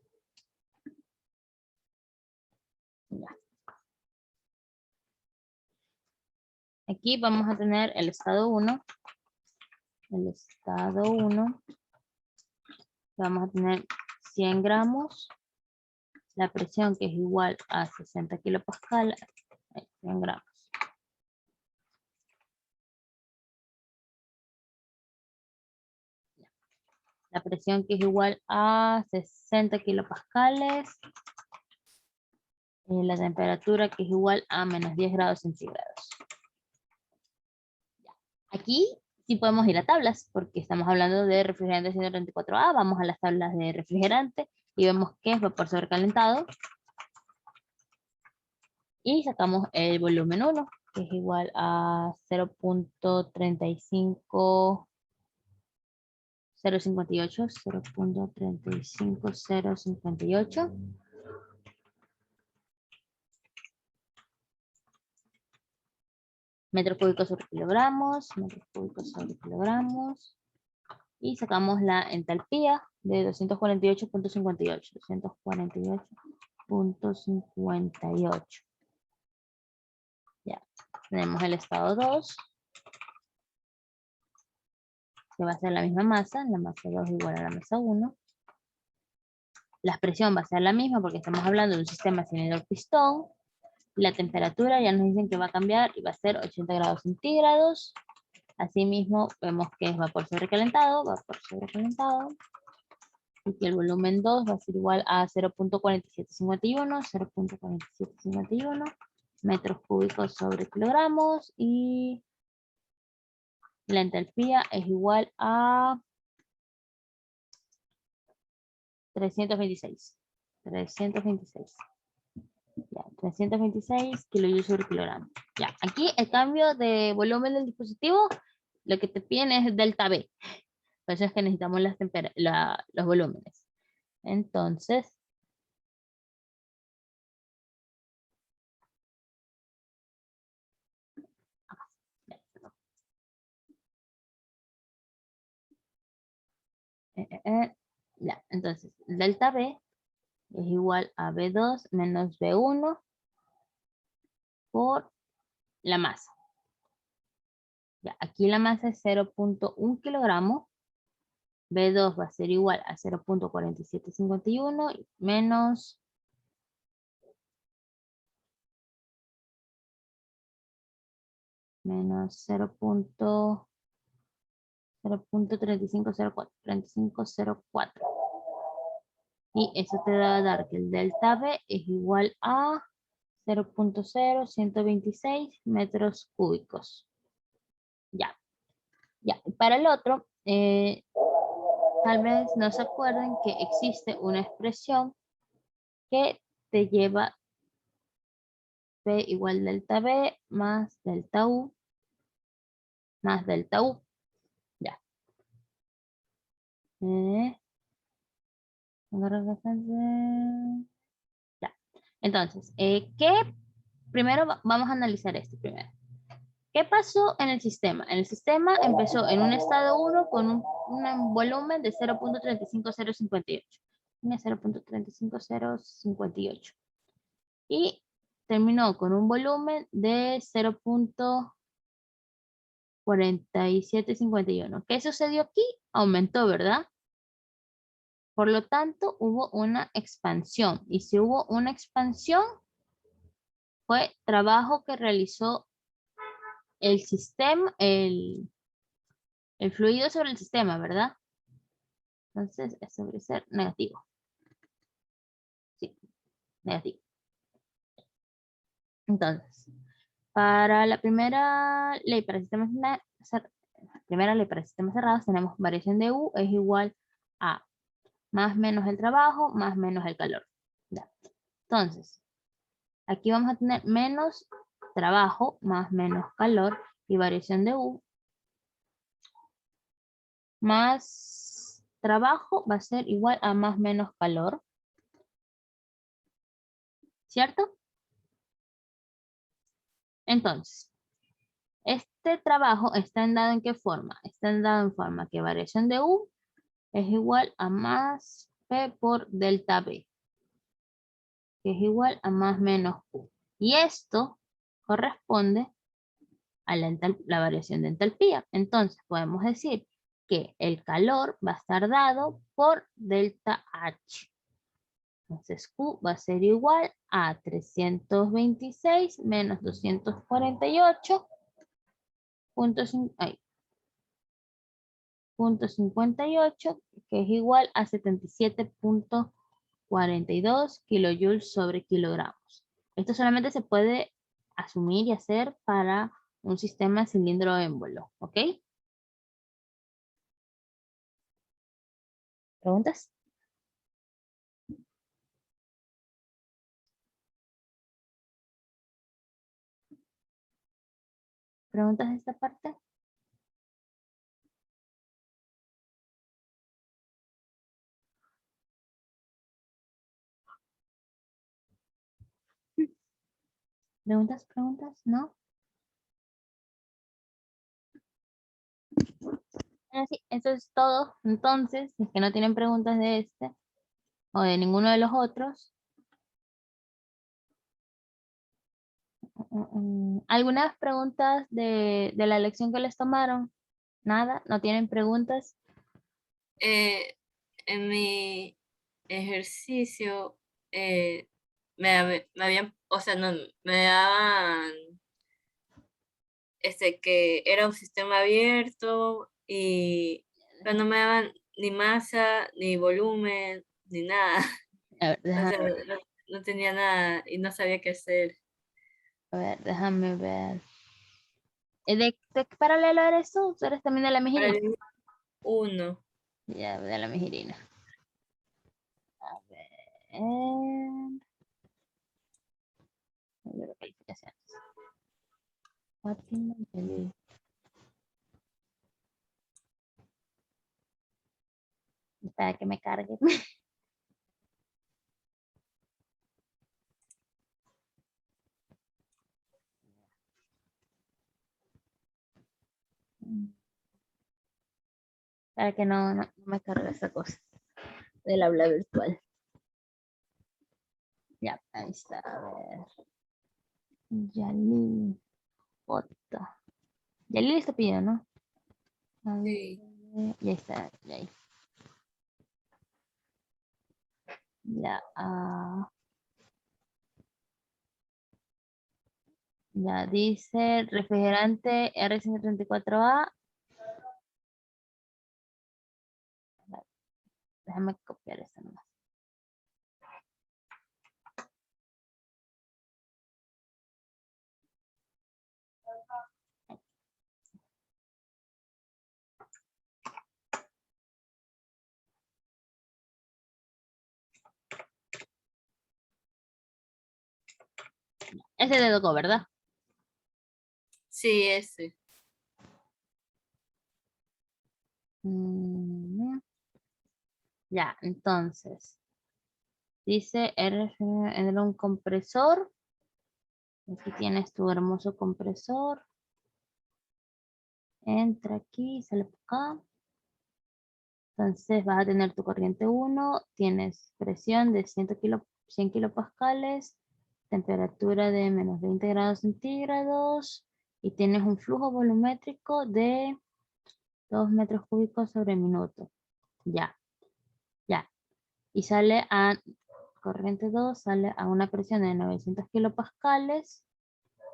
Ya. Aquí vamos a tener el estado 1. El estado 1. Vamos a tener 100 gramos. La presión que es igual a 60 kilopascal. 100 gramos. La presión que es igual a 60 kilopascales. La temperatura que es igual a menos 10 grados centígrados. Aquí sí podemos ir a tablas, porque estamos hablando de refrigerante 134A. Vamos a las tablas de refrigerante y vemos que es vapor sobrecalentado. Y sacamos el volumen 1, que es igual a 0.35058, 0.35058. Metros cúbicos sobre kilogramos, metros cúbicos sobre kilogramos. Y sacamos la entalpía de 248.58, 248.58. Ya, tenemos el estado 2, que va a ser la misma masa, la masa 2 igual a la masa 1. La presión va a ser la misma porque estamos hablando de un sistema cilindro-pistón. La temperatura ya nos dicen que va a cambiar y va a ser 80 grados centígrados. Asimismo, vemos que es vapor sobrecalentado, y que el volumen 2 va a ser igual a 0.4751, 0.4751 metros cúbicos sobre kilogramos, y la entalpía es igual a 326. 326. Ya, 326 kilojoules sobre kilogramo. Ya, aquí el cambio de volumen del dispositivo, lo que te piden es delta B. Por eso es que necesitamos los volúmenes. Entonces, ya, entonces, delta B es igual a B2 menos B1 por la masa. Ya, aquí la masa es 0.1 kilogramo. B2 va a ser igual a 0.4751 menos 0.3504. 3504. Y eso te va a dar que el delta B es igual a 0.0126 metros cúbicos. Ya. Ya. Para el otro, tal vez no se acuerden que existe una expresión que te lleva P igual delta B más delta U más delta U. Ya. Ya. Entonces, primero vamos a analizar esto primero. ¿Qué pasó en el sistema? En el sistema empezó en un estado 1 con un volumen de 0.35058. 0.35058. Y terminó con un volumen de 0.4751. ¿Qué sucedió aquí? Aumentó, ¿verdad? Por lo tanto, hubo una expansión. Y si hubo una expansión, fue trabajo que realizó el sistema, el fluido sobre el sistema, ¿verdad? Entonces, eso debe ser negativo. Sí, negativo. Entonces, para la primera ley para sistemas cerrados, tenemos variación de U es igual a más menos el trabajo más menos el calor. Ya. Entonces, aquí vamos a tener menos trabajo más menos calor, y variación de U más trabajo va a ser igual a más menos calor. ¿Cierto? Entonces, este trabajo está dado en qué forma? Está dado en forma que variación de U es igual a más P por delta B, que es igual a más menos Q. Y esto corresponde a la variación de entalpía. Entonces, podemos decir que el calor va a estar dado por delta H. Entonces, Q va a ser igual a 326 menos 248.5. 3.58, que es igual a 77.42 kilojoules sobre kilogramos. Esto solamente se puede asumir y hacer para un sistema cilindro-émbolo, ¿ok? ¿Preguntas? ¿Preguntas de esta parte? ¿Preguntas? ¿Preguntas? ¿No? Sí, eso es todo. Entonces, si es que no tienen preguntas de este o de ninguno de los otros, ¿algunas preguntas de la lección que les tomaron? Nada, no tienen preguntas. En mi ejercicio me habían, o sea, no, me daban que era un sistema abierto y pero no me daban ni masa, ni volumen, ni nada. A ver, O sea, déjame, no tenía nada y no sabía qué hacer. a ver, déjame ver. ¿De qué paralelo eres tú? ¿Tú eres también de la Para Mejirina? el uno, Ya, de la Mejirina. A ver. A ver, calificaciones. Fátima, Feliz. Espera que me cargue. Para que no me cargue esa cosa del aula virtual. Ya, ahí está. A ver. Yalil. Jota. Yalil está pidiendo, ¿no? A ver, sí. ya está. Ya, ahí. Ya, ya dice refrigerante R134A. Déjame copiar esto nomás. Ese te tocó, ¿verdad? Sí, ese. Mm, ya, entonces. Dice era un compresor. Aquí tienes tu hermoso compresor. Entra aquí, sale por acá. Entonces vas a tener tu corriente 1, tienes presión de 100 kilopascales, temperatura de menos 20 grados centígrados y tienes un flujo volumétrico de 2 metros cúbicos sobre minuto. Ya, ya. Y sale a, corriente 2 sale a una presión de 900 kilopascales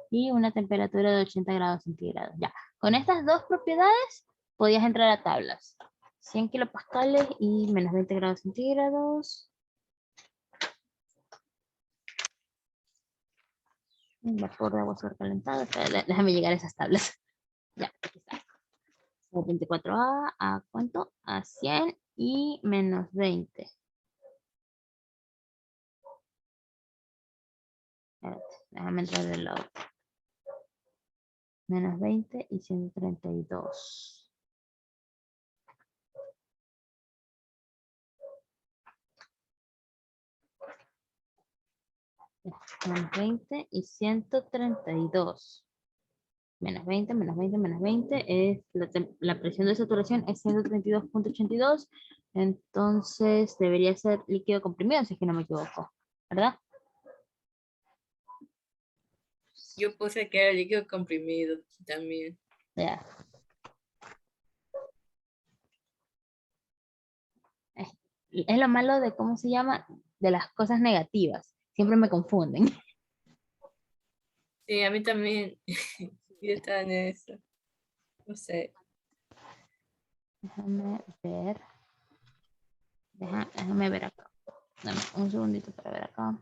y una temperatura de 80 grados centígrados. Ya, con estas dos propiedades podías entrar a tablas. 100 kilopascales y menos 20 grados centígrados. Un vapor de agua sobrecalentado. Déjame llegar a esas tablas. Ya, aquí está. 24A a ¿cuánto? A 100 y menos 20. Espérate, déjame entrar del lado. Menos 20 y 132. Menos 20 y 132. Menos 20, menos 20, menos 20 es la presión de saturación es 132.82. Entonces debería ser líquido comprimido, si es que no me equivoco, ¿verdad? Yo puse que era líquido comprimido también. Ya. Es lo malo de, ¿cómo se llama? De las cosas negativas. Siempre me confunden. Sí, a mí también. Yo estaba en eso. No sé. Déjame ver. Déjame ver acá. Dame un segundito para ver acá.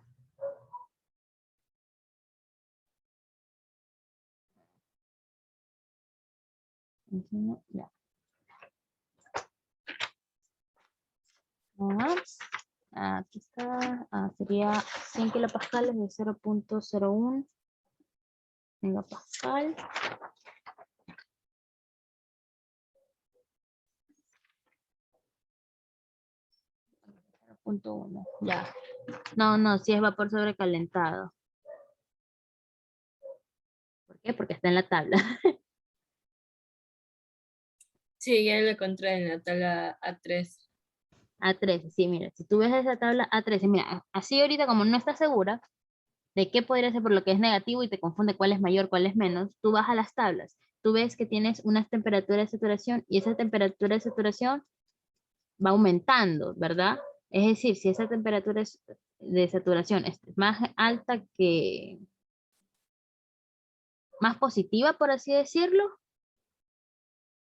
Ya. Aquí está. Sería 100 kilopascales de 0.01 megapascal. 0.1. Ya. No, si es vapor sobrecalentado. ¿Por qué? Porque está en la tabla. Sí, ya lo encontré en la tabla A3. A13, sí, mira, si tú ves esa tabla A13, mira, así ahorita como no estás segura de qué podría ser por lo que es negativo y te confunde cuál es mayor, cuál es menos, tú vas a las tablas, tú ves que tienes una temperatura de saturación y esa temperatura de saturación va aumentando, ¿verdad? Es decir, si esa temperatura de saturación es más alta que, más positiva, por así decirlo,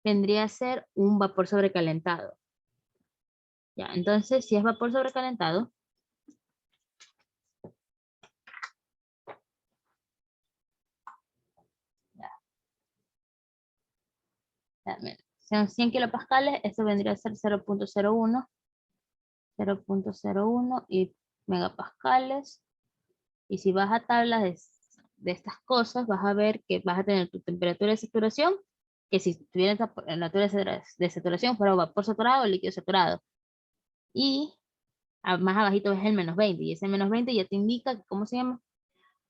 vendría a ser un vapor sobrecalentado. Ya, entonces, si es vapor sobrecalentado, mira, son 100 kilopascales, esto vendría a ser 0.01 y megapascales. Y si vas a tablas de estas cosas, vas a ver que vas a tener tu temperatura de saturación, que si tuvieras la temperatura de saturación fuera vapor saturado o líquido saturado. Y más abajito ves el -20, y ese -20 ya te indica, ¿cómo se llama?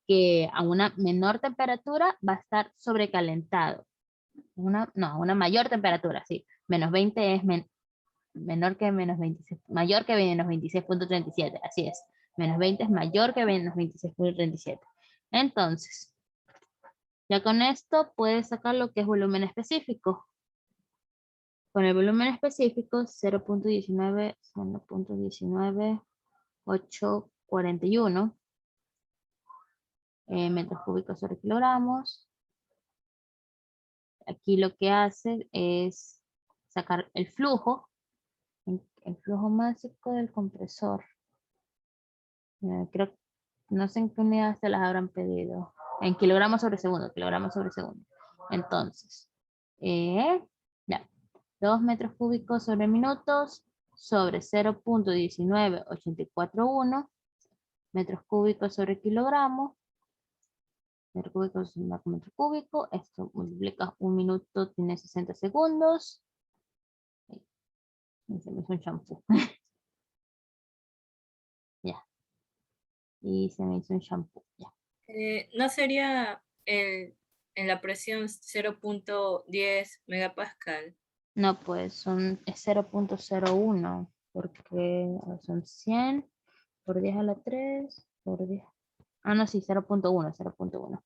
Que a una menor temperatura va a estar sobrecalentado. No, a una mayor temperatura, sí. -20 es menor que -26, mayor que -26.37, así es. -20 es mayor que -26.37. Entonces, ya con esto puedes sacar lo que es volumen específico. Con el volumen específico 0.19, 0.19841 metros cúbicos sobre kilogramos. Aquí lo que hace es sacar el flujo máximo del compresor. Creo, no sé en qué unidades te las habrán pedido. En kilogramos sobre segundo, kilogramos sobre segundo. Entonces, ya, 2 metros cúbicos sobre minutos sobre 0.19841 metros cúbicos sobre kilogramos. Metro cúbico es un metro cúbico. Esto multiplica un minuto, tiene 60 segundos. Y se me hizo un champú. Ya. Y se me hizo un champú. Ya. ¿No sería en la presión 0.10 megapascal? No, pues es 0.01 porque son 100 por 10 a la 3 por 10. No, sí, 0.1, 0.1.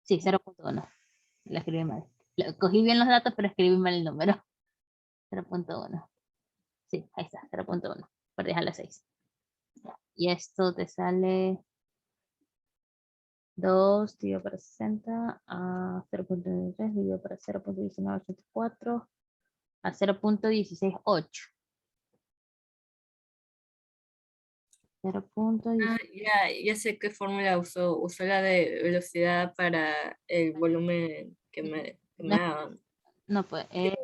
Sí, 0.1. La escribí mal. Cogí bien los datos, pero escribí mal el número. 0.1. Sí, ahí está, 0.1 por 10 a la 6. Y esto te sale 2 dividido para 60 a 0.3 dividido para 0.1984 a 0.168. 0.16. Ya sé qué fórmula usó. Usó la de velocidad para el volumen que me daban. No, pues El,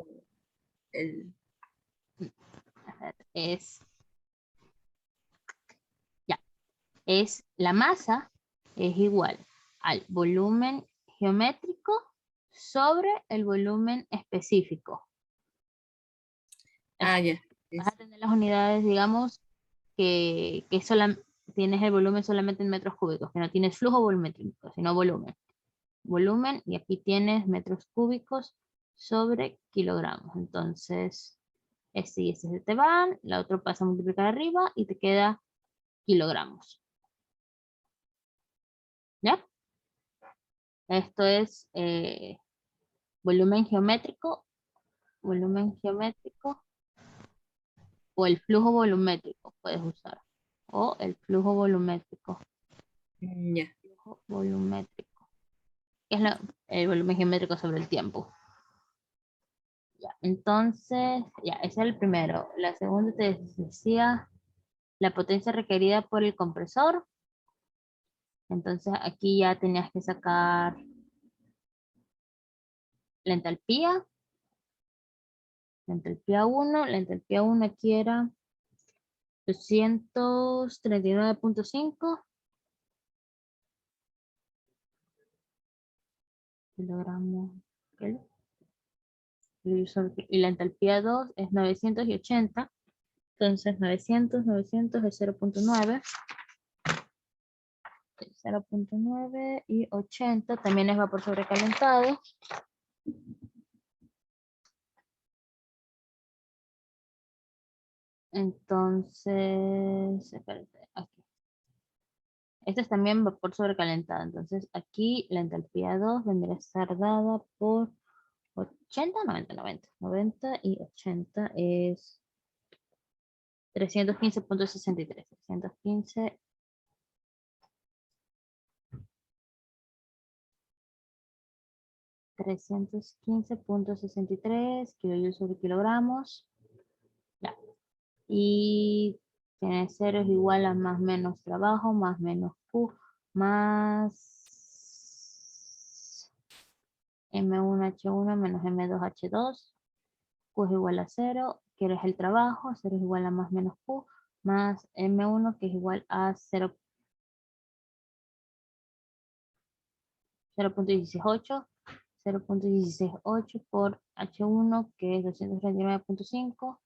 es, ya, es la masa es igual al volumen geométrico sobre el volumen específico. ya. Vas a tener las unidades, digamos, que tienes el volumen solamente en metros cúbicos, que no tienes flujo volumétrico, sino volumen. Volumen, y aquí tienes metros cúbicos sobre kilogramos. Entonces, este y este se te van, la otra pasa a multiplicar arriba y te queda kilogramos. ¿Ya? Esto es volumen geométrico o el flujo volumétrico puedes usar. O el flujo volumétrico. Ya. Flujo volumétrico. Es el volumen geométrico sobre el tiempo. Ya, entonces, ya, ese es el primero. La segunda te decía la potencia requerida por el compresor. Entonces aquí ya tenías que sacar la entalpía. La entalpía 1 aquí era 239.5 kilogramos. ¿Ok? Y la entalpía 2 es 980. Entonces 900 es 0.9. 0.9 y 80 también es vapor sobrecalentado. Entonces, espérate, aquí. Este es también vapor sobrecalentado. Entonces aquí la entalpía 2 vendría a estar dada por 80, 90, 90. 90 y 80 es 315.63. 315.63 kilojoules sobre kilogramos. Ya. Y tiene 0 es igual a más menos trabajo, más menos Q, más M1H1 menos M2H2. Q es igual a 0, que es el trabajo, 0 es igual a más menos Q, más M1 que es igual a 0.168, 0.168 por H1 que es 239.5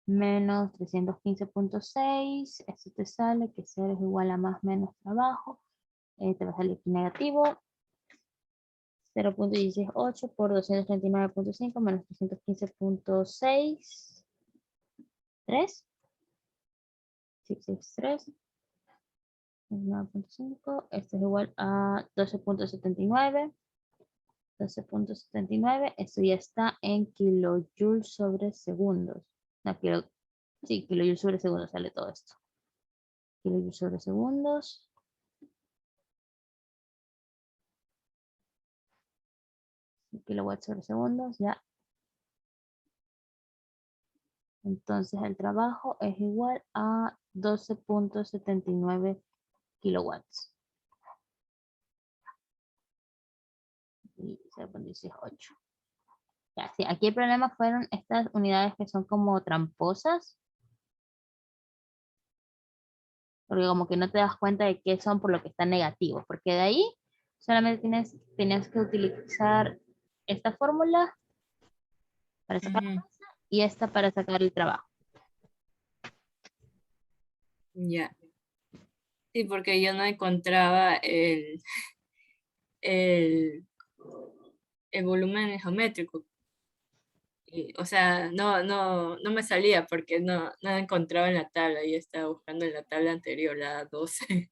menos 315.6, esto te sale que 0 es igual a más menos trabajo, te va a salir aquí negativo, 0.168 por 239.5 menos 315.6, 3, 663, 9.5, esto es igual a 12.79, 12.79, esto ya está en kilojoules sobre segundos, no, sí, kilojoules sobre segundos sale todo esto, kilojoules sobre segundos, kilowatts sobre segundos, ya. Entonces el trabajo es igual a 12.79 kilowatts. Y 0.18. Ya, sí, aquí el problema fueron estas unidades que son como tramposas. Porque como que no te das cuenta de qué son por lo que están negativos. Porque de ahí solamente tienes que utilizar esta fórmula para sacar la Ujú. masa y esta para sacar el trabajo. Ya. Sí, porque yo no encontraba el, el volumen geométrico. O sea, no me salía porque no la encontraba en la tabla. Yo estaba buscando en la tabla anterior, la 12.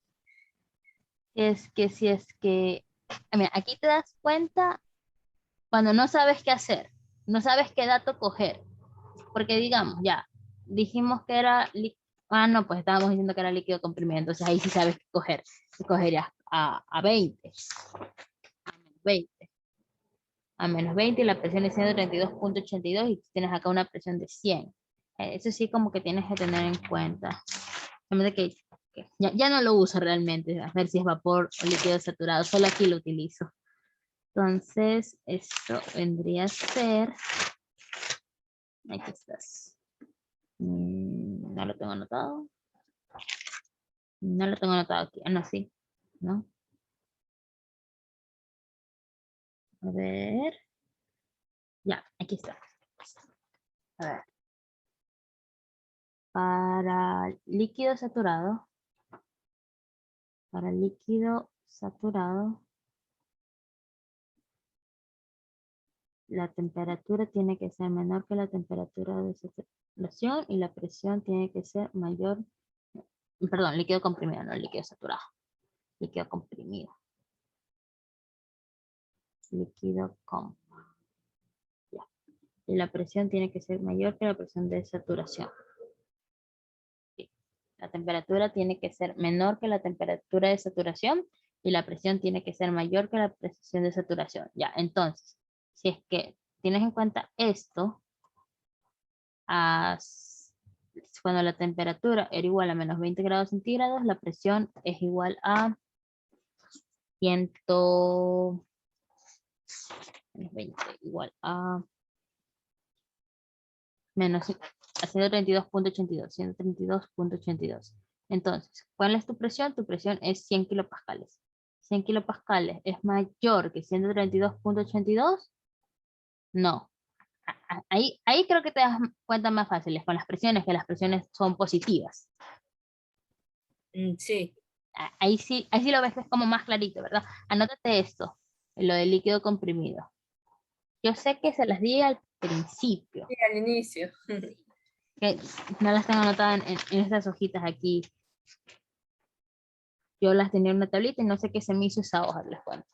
Es que si es que, mira, aquí te das cuenta cuando no sabes qué hacer, no sabes qué dato coger. Porque digamos, ya, dijimos que era, no, pues estábamos diciendo que era líquido comprimido, entonces ahí sí sabes qué coger. Cogerías a 20, a menos 20, a menos 20 y la presión es 132.82 y tienes acá una presión de 100. Eso sí como que tienes que tener en cuenta. Que ya no lo uso realmente, a ver si es vapor o líquido saturado, solo aquí lo utilizo. Entonces, esto vendría a ser, aquí estás. No lo tengo anotado. No lo tengo anotado aquí. Ah, no, sí. ¿No? A ver. Ya, aquí está. A ver. Para líquido saturado. Para líquido saturado. La temperatura tiene que ser menor que la temperatura de saturación y la presión tiene que ser mayor. Perdón, líquido comprimido, no líquido saturado. Líquido comprimido. Líquido comprimido. Y la presión tiene que ser mayor que la presión de saturación. Sí. La temperatura tiene que ser menor que la temperatura de saturación y la presión tiene que ser mayor que la presión de saturación. Ya, entonces, si es que tienes en cuenta esto, cuando la temperatura era igual a menos 20 grados centígrados, la presión es igual a 120 igual a menos a 132.82, 132.82. Entonces, ¿cuál es tu presión? Tu presión es 100 kilopascales. 100 kilopascales es mayor que 132.82. No. Ahí creo que te das cuenta más fáciles con las presiones, que las presiones son positivas. Sí. Ahí sí lo ves que es como más clarito, ¿verdad? Anótate esto, lo del líquido comprimido. Yo sé que se las di al principio, Sí, al inicio. que no las tengo anotadas en estas hojitas aquí. Yo las tenía en una tablita y no sé qué se me hizo esa hoja, les cuento.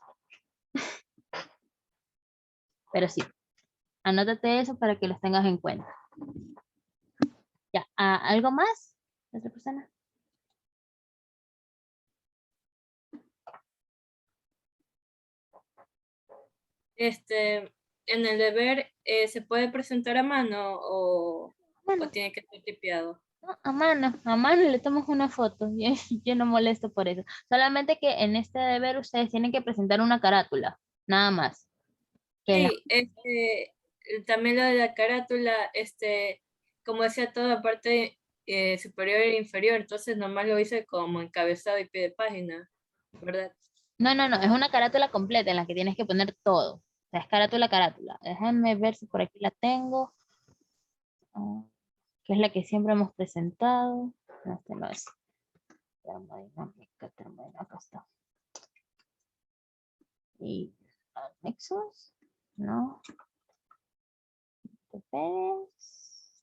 Pero sí, anótate eso para que los tengas en cuenta. Ya, ¿algo más? ¿Otra persona? En el deber, ¿se puede presentar a mano o Bueno, tiene que ser tipeado? no, a mano le tomas una foto. Yo no molesto por eso. Solamente que en este deber ustedes tienen que presentar una carátula, nada más. Sí, también lo de la carátula, como decía toda parte superior e inferior, entonces nomás lo hice como encabezado y pie de página, ¿verdad? No, es una carátula completa en la que tienes que poner todo. O sea, es carátula. Déjenme ver si por aquí la tengo. Ah, que es la que siempre hemos presentado. No, este no es. Termodinámica, acá está. Y anexos, no.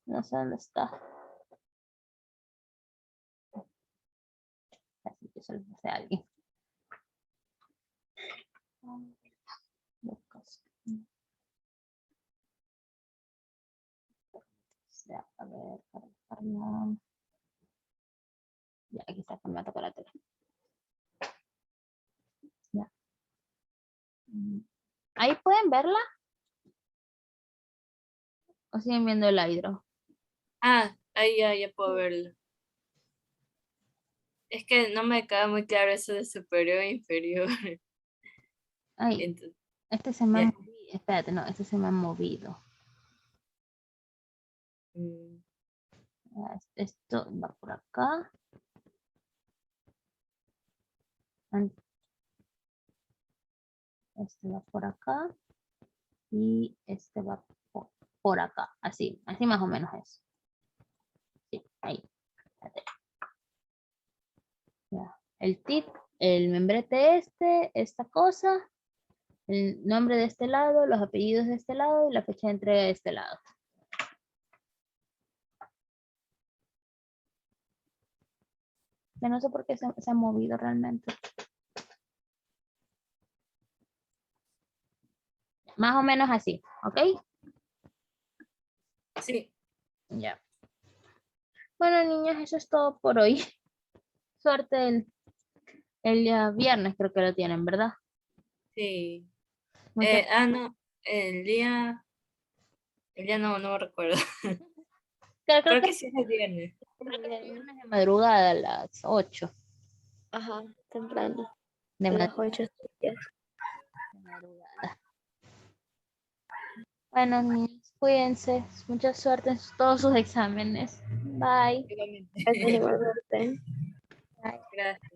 No sé dónde está. Así que solo hace alguien. Ya, a ver, ya, aquí está el formato carátula. Ya. Ahí pueden verla o siguen viendo el hidro. Ah, ahí ya puedo verlo. Es que no me queda muy claro eso de superior e inferior. Ay, Entonces, este se me ha ya. movido. Espérate, no, este se me ha movido. Mm, Esto va por acá. Este va por acá. Y este va por acá. Así más o menos es. Sí, ahí. Ya. El membrete esta cosa, el nombre de este lado, los apellidos de este lado y la fecha de entrega de este lado. Yo no sé por qué se ha movido realmente. Más o menos así, ¿ok? sí, Ya. Bueno, niñas, eso es todo por hoy. Suerte el día viernes, creo que lo tienen, ¿verdad? sí. Muchas No, el día no recuerdo. creo Creo que que sí es el viernes. creo que es viernes de madrugada a las 8 Ajá, temprano, de a las 8. madrugada. Bueno, niños, cuídense. Mucha suerte en todos sus exámenes. Bye. Igualmente. Gracias igualmente. Bye. Gracias.